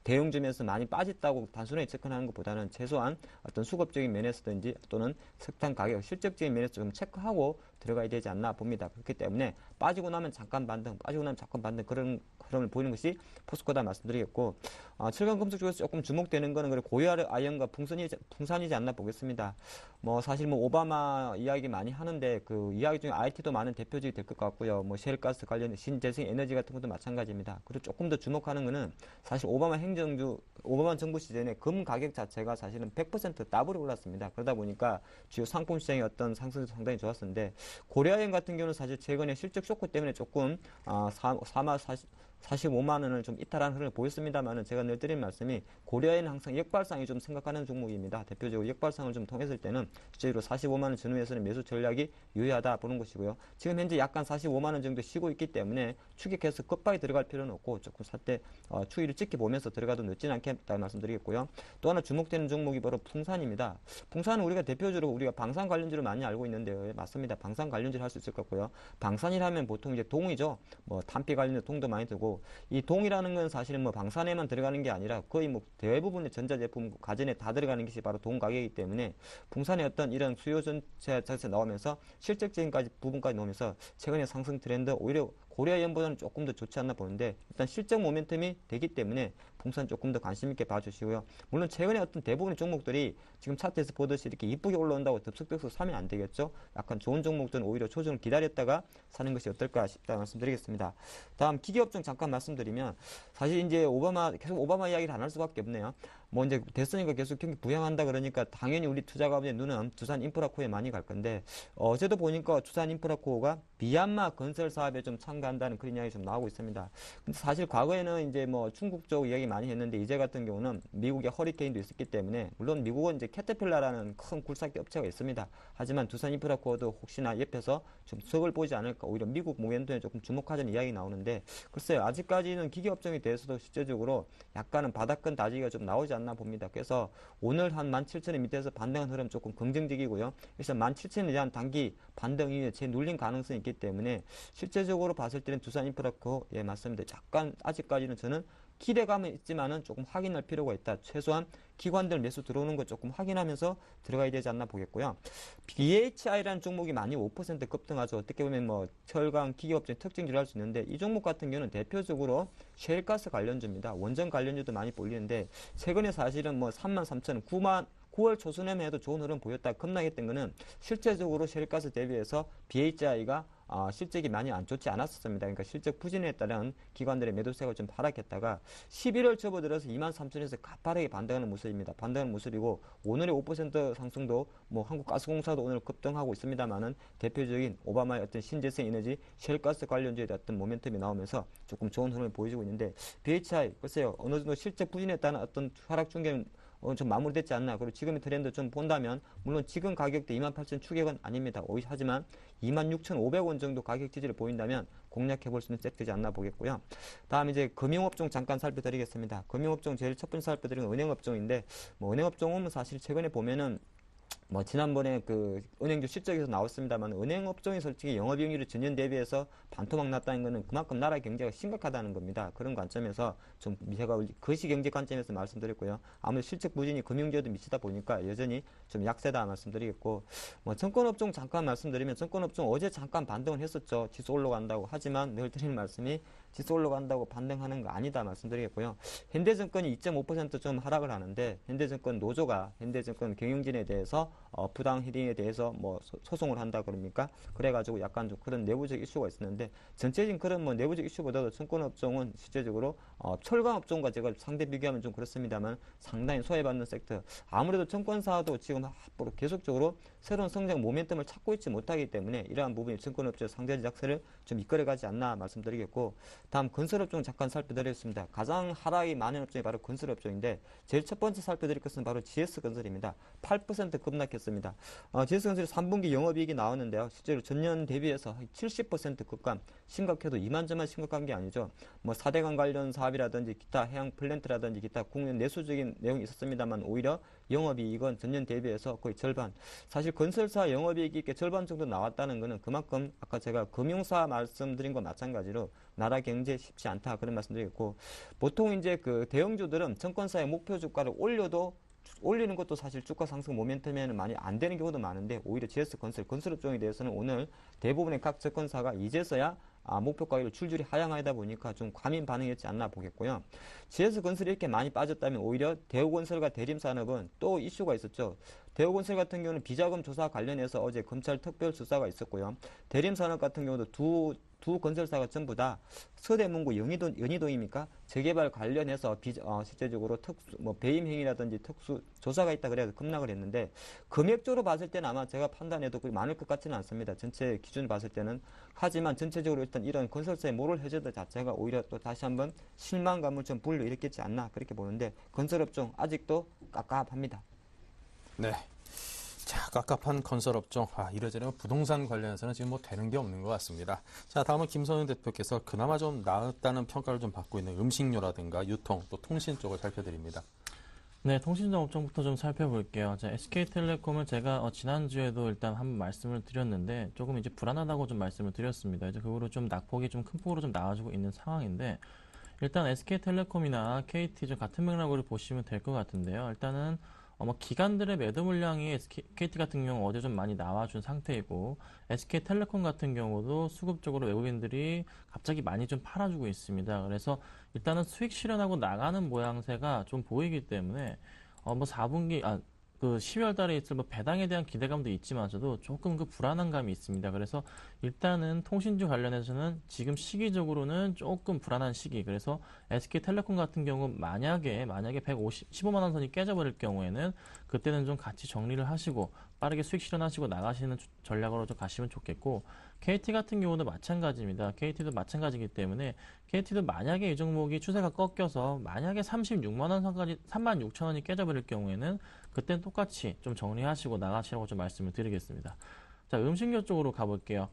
대형주면서 많이 빠졌다고 단순하게 접근하는 것보다는 최소한 어떤 수급적인 면에서든지 또는 석탄 가격, 실적적인 면에서 좀 체크하고 들어가야 되지 않나 봅니다. 그렇기 때문에 빠지고 나면 잠깐 반등, 빠지고 나면 잠깐 반등 그런 흐름을 보이는 것이 포스코다 말씀드리겠고 철강 금속 쪽에서 조금 주목되는 거는 고유 아연과 풍산이지 않나 보겠습니다. 뭐 사실 뭐 오바마 이야기 많이 하는데 그 이야기 중에 IT도 많은 대표적이 될 것 같고요. 뭐 셰일가스 관련 신재생 에너지 같은 것도 마찬가지입니다. 그리고 조금 더 주목하는 거는 사실 오바마 정부 시즌에 금 가격 자체가 사실은 100% 더블이 올랐습니다. 그러다 보니까 주요 상품 시장의 어떤 상승도 상당히 좋았었는데 고려아연 같은 경우는 사실 최근에 실적 쇼크 때문에 조금 45만 원을 좀 이탈한 흐름을 보였습니다만은 제가 늘 드린 말씀이 고려아연은 항상 역발상이 좀 생각하는 종목입니다. 대표적으로 역발상을 좀 통했을 때는 실제로 45만 원 전후에서는 매수 전략이 유효하다 보는 것이고요. 지금 현재 약간 45만 원 정도 쉬고 있기 때문에 추격해서 급하게 들어갈 필요는 없고 조금 사태 추이를 지켜보면서 들어가도 늦지는 않겠다 말씀드리겠고요. 또 하나 주목되는 종목이 바로 풍산입니다. 풍산은 우리가 대표적으로 우리가 방산 관련주를 많이 알고 있는데요. 맞습니다. 방산 관련주를 할 수 있을 것 같고요. 방산이라면 보통 이제 동이죠. 뭐 탄피 관련된 동도 많이 들고 이 동이라는 건 사실은 뭐 방산에만 들어가는 게 아니라 거의 뭐 대부분의 전자제품 가전에 다 들어가는 것이 바로 동 가격이기 때문에 풍산의 어떤 이런 수요 전체 나오면서 실적적인 부분까지 나오면서 최근의 상승 트렌드 오히려 고려아연보다는 조금 더 좋지 않나 보는데 일단 실적 모멘텀이 되기 때문에 풍산 조금 더 관심 있게 봐주시고요. 물론 최근에 어떤 대부분의 종목들이 지금 차트에서 보듯이 이렇게 이쁘게 올라온다고 덥석덥석 사면 안 되겠죠. 약간 좋은 종목들은 오히려 조정을 기다렸다가 사는 것이 어떨까 싶다 말씀드리겠습니다. 다음 기계업종 잠깐 말씀드리면 사실 이제 계속 오바마 이야기를 안 할 수밖에 없네요. 뭐 이제 됐으니까 계속 경기 부양한다 그러니까 당연히 우리 투자가의 눈은 두산 인프라코어에 많이 갈 건데 어제도 보니까 두산 인프라코어가 미얀마 건설 사업에 좀 참가한다는 그런 이야기 좀 나오고 있습니다. 근데 사실 과거에는 이제 뭐 중국 쪽 이야기 많이 했는데 이제 같은 경우는 미국의 허리케인도 있었기 때문에 물론 미국은 이제 캐터필라라는 큰 굴삭기 업체가 있습니다. 하지만 두산 인프라코어도 혹시나 옆에서 좀 석을 보지 않을까 오히려 미국 모멘텀에 조금 주목하자는 이야기 나오는데 글쎄요 아직까지는 기계업종에 대해서도 실제적으로 약간은 바닥권 다지기가 좀 나오지 않나 않나 봅니다. 그래서 오늘 한 17,000원 밑에서 반등한 흐름 조금 긍정적이고요. 그래서 17,000원에 대한 단기 반등 이후에 재눌린 가능성이 있기 때문에 실제적으로 봤을 때는 두산인프라코 예 맞습니다. 약간 아직까지는 저는 기대감은 있지만은 조금 확인할 필요가 있다. 최소한 기관들 매수 들어오는 거 조금 확인하면서 들어가야 되지 않나 보겠고요. BHI라는 종목이 많이 5% 급등하죠. 어떻게 보면 뭐 철강 기계업종 특징주를 할 수 있는데 이 종목 같은 경우는 대표적으로 셰일가스 관련주입니다. 원전 관련주도 많이 몰리는데 최근에 사실은 뭐 33,000원, 9월 초순에만 해도 좋은 흐름 보였다 급락했던 거는 실제적으로 셰일가스 대비해서 BHI가 실적이 많이 안 좋지 않았었습니다. 그러니까 실적 부진에 따른 기관들의 매도세가 좀 하락했다가 11월 접어들어서 23,000원에서 가파르게 반등하는 모습입니다. 반등하는 모습이고 오늘의 5% 상승도 뭐 한국가스공사도 오늘 급등하고 있습니다만은 대표적인 오바마의 어떤 신재생 에너지 셰일가스 관련주에 대한 어떤 모멘텀이 나오면서 조금 좋은 흐름을 보여주고 있는데 BHI 글쎄요 어느 정도 실적 부진에 따른 어떤 하락 중계는 좀 마무리됐지 않나. 그리고 지금의 트렌드 좀 본다면 물론 지금 가격대 28,000 추격은 아닙니다. 하지만 26,500원 정도 가격 지지를 보인다면 공략해볼 수 있는 세트지 않나 보겠고요. 다음 이제 금융업종 잠깐 살펴드리겠습니다. 금융업종 제일 첫 번째 살펴드리는 은행업종인데 뭐 은행업종은 사실 최근에 보면은 뭐 지난번에 그 은행주 실적에서 나왔습니다만 은행업종이 솔직히 영업이익률이 전년 대비해서 반토막 났다는 것은 그만큼 나라 경제가 심각하다는 겁니다. 그런 관점에서 좀 제가 거시경제 관점에서 말씀드렸고요. 아무래도 실적 부진이 금융주에도 미치다 보니까 여전히 좀 약세다 말씀드리겠고 뭐 증권업종 잠깐 말씀드리면 증권업종 어제 잠깐 반등을 했었죠. 지수 올라간다고. 하지만 늘 드리는 말씀이 지수 올라간다고 반등하는 거 아니다 말씀드리겠고요. 현대증권이 2.5% 하락을 하는데 현대증권 노조가 현대증권 경영진에 대해서 부당 헤딩에 대해서 뭐 소송을 한다 그럽니까? 그래가지고 약간 좀 그런 내부적 이슈가 있었는데 전체적인 그런 뭐 내부적 이슈보다도 증권업종은 실제적으로 철강업종과 제가 상대 비교하면 좀 그렇습니다만 상당히 소외받는 섹터. 아무래도 증권사도 지금 앞으로 계속적으로 새로운 성장 모멘텀을 찾고 있지 못하기 때문에 이러한 부분이 증권업체 상대적 약세를 좀 이끌어가지 않나 말씀드리겠고 다음 건설업종 잠깐 살펴드리겠습니다. 가장 하락이 많은 업종이 바로 건설업종인데 제일 첫 번째 살펴드릴 것은 바로 GS건설입니다. 8% 급락했습니다. GS건설이 3분기 영업이익이 나왔는데요. 실제로 전년 대비해서 70% 급감 심각해도 이만저만 심각한 게 아니죠. 뭐 4대강 관련 사업이라든지 기타 해양 플랜트라든지 기타 국내 내수적인 내용이 있었습니다만 오히려 영업이익은 전년 대비해서 거의 절반. 사실 건설사 영업이익이 절반 정도 나왔다는 것은 그만큼 아까 제가 금융사 말씀드린 것 마찬가지로 나라 경제 쉽지 않다 그런 말씀드리겠고 보통 이제 그 대형주들은 증권사의 목표 주가를 올리는 것도 사실 주가 상승 모멘텀에는 많이 안 되는 경우도 많은데 오히려 건설업종에 대해서는 오늘 대부분의 각 증권사가 이제서야 목표 가격을 줄줄이 하향하다 보니까 좀 과민 반응이었지 않나 보겠고요. GS건설이 이렇게 많이 빠졌다면 오히려 대우건설과 대림산업은 또 이슈가 있었죠. 대우건설 같은 경우는 비자금 조사 관련해서 어제 검찰 특별 수사가 있었고요. 대림산업 같은 경우도 두 건설사가 전부 다 서대문구 연희동입니까? 재개발 관련해서 실제적으로 배임 행위라든지 특수 조사가 있다 그래서 급락을 했는데 금액적으로 봤을 때는 아마 제가 판단해도 그리 많을 것 같지는 않습니다. 전체 기준을 봤을 때는. 하지만 전체적으로 일단 이런 건설사의 모럴 해저드 자체가 오히려 또 다시 한번 실망감을 좀 불러일으켰지 않나 그렇게 보는데 건설업종 아직도 깝깝합니다. 네. 자, 깝깝한 건설업종. 이래저래 부동산 관련해서는 지금 뭐 되는 게 없는 것 같습니다. 자, 다음은 김선영 대표께서 그나마 좀 나았다는 평가를 좀 받고 있는 음식료라든가 유통, 또 통신 쪽을 살펴드립니다. 네, 통신사 업종부터 좀 살펴볼게요. 자, SK텔레콤은 제가 지난주에도 일단 한번 말씀을 드렸는데 조금 이제 불안하다고 좀 말씀을 드렸습니다. 이제 그 후로 좀 낙폭이 좀 큰 폭으로 좀 나와주고 있는 상황인데 일단 SK텔레콤이나 KT 좀 같은 맥락으로 보시면 될 것 같은데요. 일단은 기관들의 매도 물량이 KT 같은 경우 어제 좀 많이 나와준 상태이고 SK텔레콤 같은 경우도 수급적으로 외국인들이 갑자기 많이 좀 팔아주고 있습니다. 그래서 일단은 수익 실현하고 나가는 모양새가 좀 보이기 때문에 4분기 그 12월 달에 있을 배당에 대한 기대감도 있지만서도 조금 그 불안한 감이 있습니다. 그래서 일단은 통신주 관련해서는 지금 시기적으로는 조금 불안한 시기. 그래서 SK텔레콤 같은 경우 만약에 15만 원 선이 깨져버릴 경우에는 그때는 좀 같이 정리를 하시고 빠르게 수익 실현하시고 나가시는 전략으로 좀 가시면 좋겠고 KT 같은 경우도 마찬가지입니다. KT도 마찬가지이기 때문에 KT도 만약에 이 종목이 추세가 꺾여서 만약에 36만 원 선까지 36,000원이 깨져버릴 경우에는 그때는 똑같이 좀 정리하시고 나가시라고 좀 말씀을 드리겠습니다. 자, 음식료 쪽으로 가볼게요.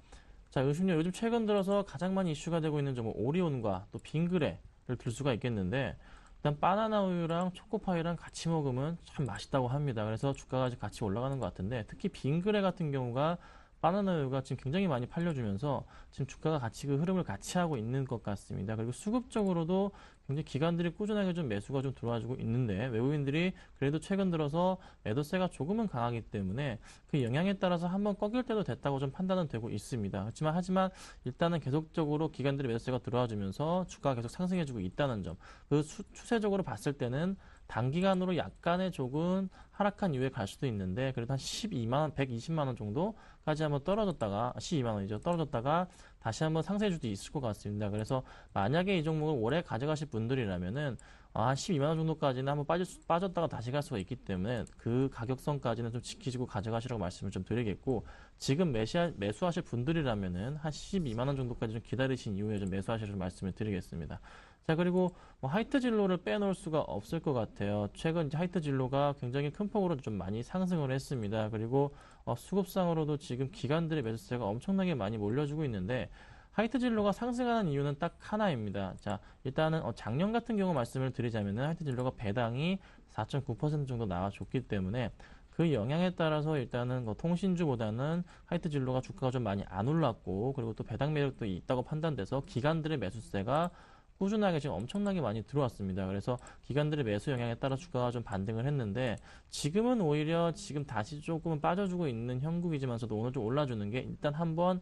자, 음식료 요즘 최근 들어서 가장 많이 이슈가 되고 있는 종목 오리온과 또 빙그레를 들 수가 있겠는데 일단 바나나 우유랑 초코파이랑 같이 먹으면 참 맛있다고 합니다. 그래서 주가가 같이 올라가는 것 같은데 특히 빙그레 같은 경우가 바나나 우유가 지금 굉장히 많이 팔려주면서 지금 주가가 같이 그 흐름을 같이 하고 있는 것 같습니다. 그리고 수급적으로도 굉장히 기관들이 꾸준하게 좀 매수가 좀 들어와주고 있는데 외국인들이 그래도 최근 들어서 매도세가 조금은 강하기 때문에 그 영향에 따라서 한번 꺾일 때도 됐다고 좀 판단은 되고 있습니다. 하지만 일단은 계속적으로 기관들이 매도세가 들어와주면서 주가가 계속 상승해주고 있다는 점. 그 추세적으로 봤을 때는 단기간으로 약간의 조금 하락한 이후에 갈 수도 있는데 그래도 한 12만 원, 120만 원 정도까지 한번 떨어졌다가 12만 원이죠. 떨어졌다가 다시 한번 상승해 줄 수도 있을 것 같습니다. 그래서 만약에 이 종목을 오래 가져가실 분들이라면은 한 12만 원 정도까지는 한번 빠졌다가 다시 갈 수가 있기 때문에 그 가격선까지는 좀 지키시고 가져가시라고 말씀을 좀 드리겠고 지금 매수하실 분들이라면은 한 12만 원 정도까지 좀 기다리신 이후에 좀 매수하시라고 말씀을 드리겠습니다. 자, 그리고 하이트 진로를 빼놓을 수가 없을 것 같아요. 최근 이제 하이트 진로가 굉장히 큰 폭으로 좀 많이 상승을 했습니다. 그리고 수급상으로도 지금 기관들의 매수세가 엄청나게 많이 몰려주고 있는데 하이트 진로가 상승하는 이유는 딱 하나입니다. 자, 일단은 작년 같은 경우 말씀을 드리자면은 하이트 진로가 배당이 4.9% 정도 나와줬기 때문에 그 영향에 따라서 일단은 통신주보다는 하이트 진로가 주가가 좀 많이 안 올랐고 그리고 또 배당 매력도 있다고 판단돼서 기관들의 매수세가 꾸준하게 지금 엄청나게 많이 들어왔습니다. 그래서 기관들의 매수 영향에 따라 주가가 좀 반등을 했는데 지금은 오히려 지금 다시 조금은 빠져주고 있는 형국이지만서도 오늘 좀 올라주는 게 일단 한번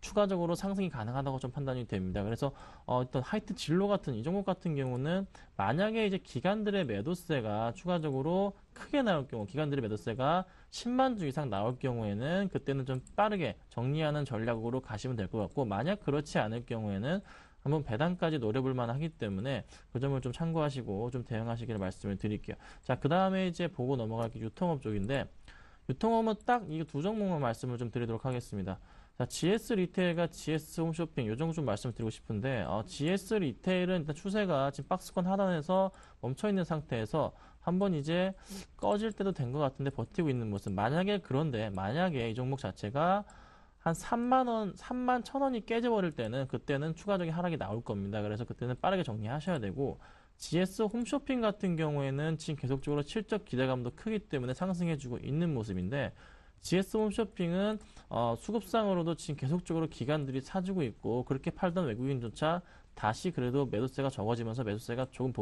추가적으로 상승이 가능하다고 좀 판단이 됩니다. 그래서 일단 하이트 진로 같은 이 종목 같은 경우는 만약에 이제 기관들의 매도세가 추가적으로 크게 나올 경우 기관들의 매도세가 10만 주 이상 나올 경우에는 그때는 좀 빠르게 정리하는 전략으로 가시면 될 것 같고 만약 그렇지 않을 경우에는 한번 배당까지 노려볼 만하기 때문에 그 점을 좀 참고하시고 좀 대응하시기를 말씀을 드릴게요. 자, 그 다음에 이제 보고 넘어갈 게 유통업 쪽인데 유통업은 딱 이 두 종목만 말씀을 좀 드리도록 하겠습니다. 자, GS 리테일과 GS 홈쇼핑 요 정도 좀 말씀드리고 싶은데 GS 리테일은 일단 추세가 지금 박스권 하단에서 멈춰있는 상태에서 한번 이제 꺼질 때도 된 것 같은데 버티고 있는 모습. 만약에 이 종목 자체가 한 3만 1,000원이 깨져버릴 때는 그때는 추가적인 하락이 나올 겁니다. 그래서 그때는 빠르게 정리하셔야 되고 GS 홈쇼핑 같은 경우에는 지금 계속적으로 실적 기대감도 크기 때문에 상승해주고 있는 모습인데 GS 홈쇼핑은 수급상으로도 지금 계속적으로 기관들이 사주고 있고 그렇게 팔던 외국인조차 다시 그래도 매도세가 적어지면서 매도세가 조금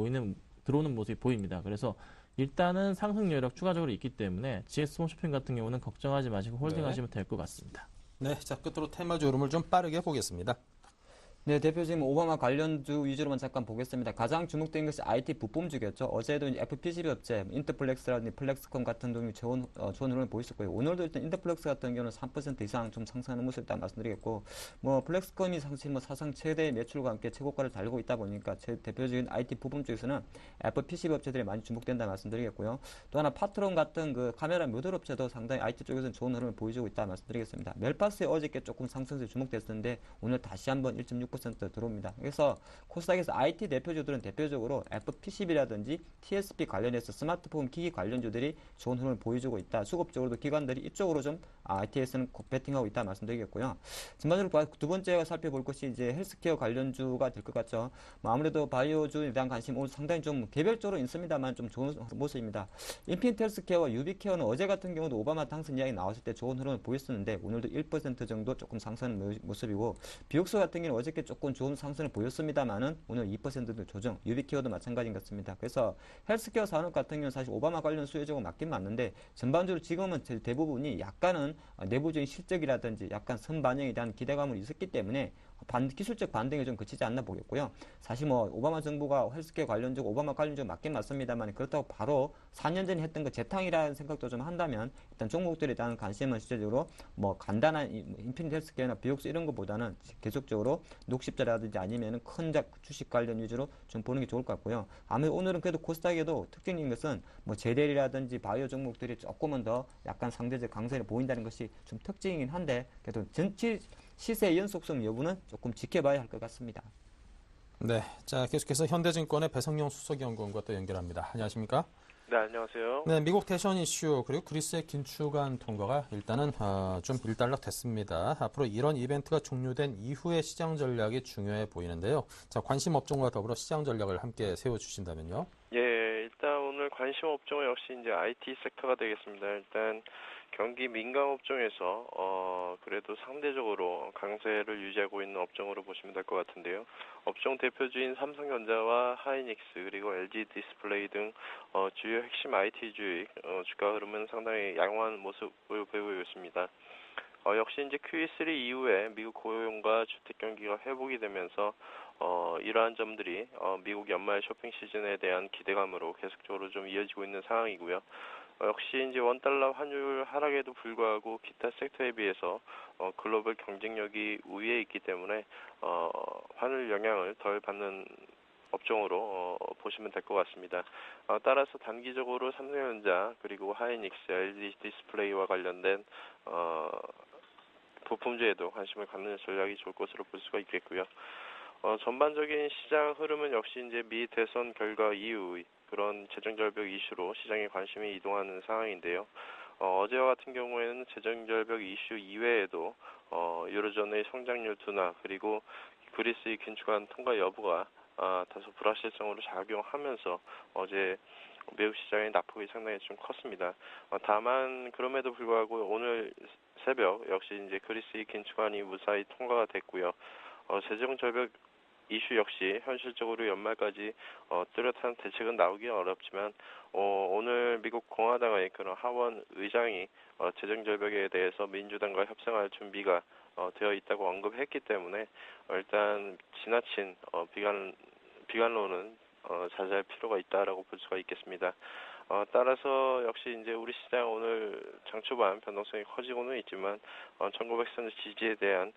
들어오는 모습이 보입니다. 그래서 일단은 상승 여력 추가적으로 있기 때문에 GS 홈쇼핑 같은 경우는 걱정하지 마시고 홀딩하시면 될 것 같습니다. 네, 자 끝으로 테마주 흐름을 좀 빠르게 보겠습니다. 네, 대표적인 오바마 관련주 위주로만 잠깐 보겠습니다. 가장 주목된 것이 IT 부품주겠죠. 어제도 FPGA 업체, 인터플렉스라든지 플렉스컴 같은 등이 좋은 흐름을 보였었고요. 오늘도 일단 인터플렉스 같은 경우는 3% 이상 좀 상승하는 모습을 일단 말씀드리겠고, 플렉스컴이 사실 사상 최대 매출과 함께 최고가를 달리고 있다 보니까 대표적인 IT 부품 쪽에서는 FPGA 업체들이 많이 주목된다 말씀드리겠고요. 또 하나 파트론 같은 그 카메라 모듈 업체도 상당히 IT 쪽에서는 좋은 흐름을 보여주고 있다 말씀드리겠습니다. 멜파스에 어저께 조금 상승세 주목됐었는데 오늘 다시 한번 1.6% 들어옵니다. 그래서 코스닥에서 IT 대표주들은 대표적으로 FPCB라든지 TSP 관련해서 스마트폰 기기 관련주들이 좋은 흐름을 보여주고 있다. 수급적으로도 기관들이 이쪽으로 좀 IT에서는 베팅하고 있다 말씀드리겠고요. 전반적으로 두 번째가 살펴볼 것이 이제 헬스케어 관련주가 될 것 같죠. 아무래도 바이오주에 대한 관심 오늘 상당히 좀 개별적으로 있습니다만 좀 좋은 모습입니다. 인피니트 헬스케어와 유비케어는 어제 같은 경우도 오바마 당선 이야기 나왔을 때 좋은 흐름을 보였었는데 오늘도 1% 정도 조금 상승하는 모습이고 비옥소 같은 경우는 어저께 조금 좋은 상승을 보였습니다만은 오늘 2%도 조정, 유비케어도 마찬가지인 것 같습니다. 그래서 헬스케어 산업 같은 경우는 사실 오바마 관련 수혜적으로 맞긴 맞는데 전반적으로 지금은 대부분이 약간은 내부적인 실적이라든지 약간 선반영에 대한 기대감을 있었기 때문에 기술적 반등이 좀 그치지 않나 보겠고요. 사실 오바마 정부가 헬스케어 관련주고 오바마 관련주가 맞긴 맞습니다만 그렇다고 바로 4년 전에 했던 거 재탕이라는 생각도 좀 한다면 일단 종목들에 대한 관심은 실제적으로 간단한 인피니트 헬스케어나 비옥스 이런 것보다는 계속적으로 녹십자라든지 아니면은 큰 주식 관련 위주로 좀 보는 게 좋을 것 같고요. 아무래도 오늘은 그래도 코스닥에도 특징인 것은 제델이라든지 바이오 종목들이 조금은 더 약간 상대적 강세를 보인다는 것이 좀 특징이긴 한데 그래도 전체 시세 연속성 여부는 조금 지켜봐야 할 것 같습니다. 네, 자 계속해서 현대증권의 배성용 수석연구원과 또 연결합니다. 안녕하십니까? 네, 안녕하세요. 네, 미국 대선 이슈 그리고 그리스의 긴축안 통과가 일단은 좀 일단락됐습니다. 앞으로 이런 이벤트가 종료된 이후의 시장 전략이 중요해 보이는데요. 자, 관심 업종과 더불어 시장 전략을 함께 세워주신다면요. 예, 일단 오늘 관심 업종은 역시 이제 IT 섹터가 되겠습니다. 일단 경기 민감 업종에서 그래도 상대적으로 강세를 유지하고 있는 업종으로 보시면 될 것 같은데요. 업종 대표주인 삼성전자와 하이닉스 그리고 LG 디스플레이 등 주요 핵심 IT 주식 주가 흐름은 상당히 양호한 모습을 보이고 있습니다. 역시 이제 QE3 이후에 미국 고용과 주택 경기가 회복이 되면서 이러한 점들이 미국 연말 쇼핑 시즌에 대한 기대감으로 계속적으로 좀 이어지고 있는 상황이고요. 역시 이제 원달러 환율 하락에도 불구하고 기타 섹터에 비해서 글로벌 경쟁력이 우위에 있기 때문에 환율 영향을 덜 받는 업종으로 보시면 될 것 같습니다. 따라서 단기적으로 삼성전자 그리고 하이닉스, LG 디스플레이와 관련된 부품주에도 관심을 갖는 전략이 좋을 것으로 볼 수가 있겠고요. 전반적인 시장 흐름은 역시 이제 미 대선 결과 이후 그런 재정절벽 이슈로 시장의 관심이 이동하는 상황인데요. 어제와 같은 경우에는 재정절벽 이슈 이외에도 유로존의 성장률 둔화 그리고 그리스의 긴축안 통과 여부가 다소 불확실성으로 작용하면서 어제 미국 시장의 낙폭이 상당히 좀 컸습니다. 다만 그럼에도 불구하고 오늘 새벽 역시 이제 그리스의 긴축안이 무사히 통과가 됐고요. 재정절벽 이슈 역시 현실적으로 연말까지 뚜렷한 대책은 나오기 어렵지만 오늘 미국 공화당의 그런 하원 의장이 재정절벽에 대해서 민주당과 협상할 준비가 되어 있다고 언급했기 때문에 일단 지나친 비관론은 자제할 필요가 있다라고 볼 수가 있겠습니다. 따라서 역시 이제 우리 시장 오늘 장 초반 변동성이 커지고는 있지만 1900선 지지에 대한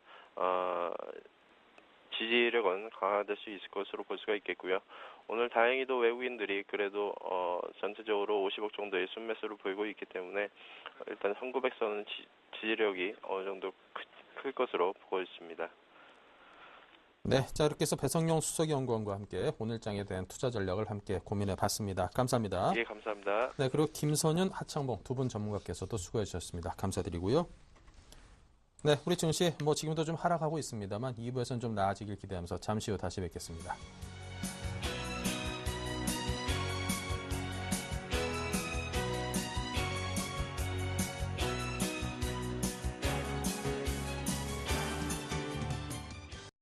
지지력은 강화될 수 있을 것으로 볼 수가 있겠고요. 오늘 다행히도 외국인들이 그래도 전체적으로 50억 정도의 순매수를 보이고 있기 때문에 일단 1900선은 지지력이 어느 정도 클 것으로 보고 있습니다. 네, 자 이렇게 해서 배성용 수석연구원과 함께 오늘 장에 대한 투자 전략을 함께 고민해 봤습니다. 감사합니다. 예, 감사합니다. 네, 그리고 김선윤, 하창봉 두 분 전문가께서도 수고해 주셨습니다. 감사드리고요. 네, 우리 증시 지금도 좀 하락하고 있습니다만 2부에서는 좀 나아지길 기대하면서 잠시 후 다시 뵙겠습니다.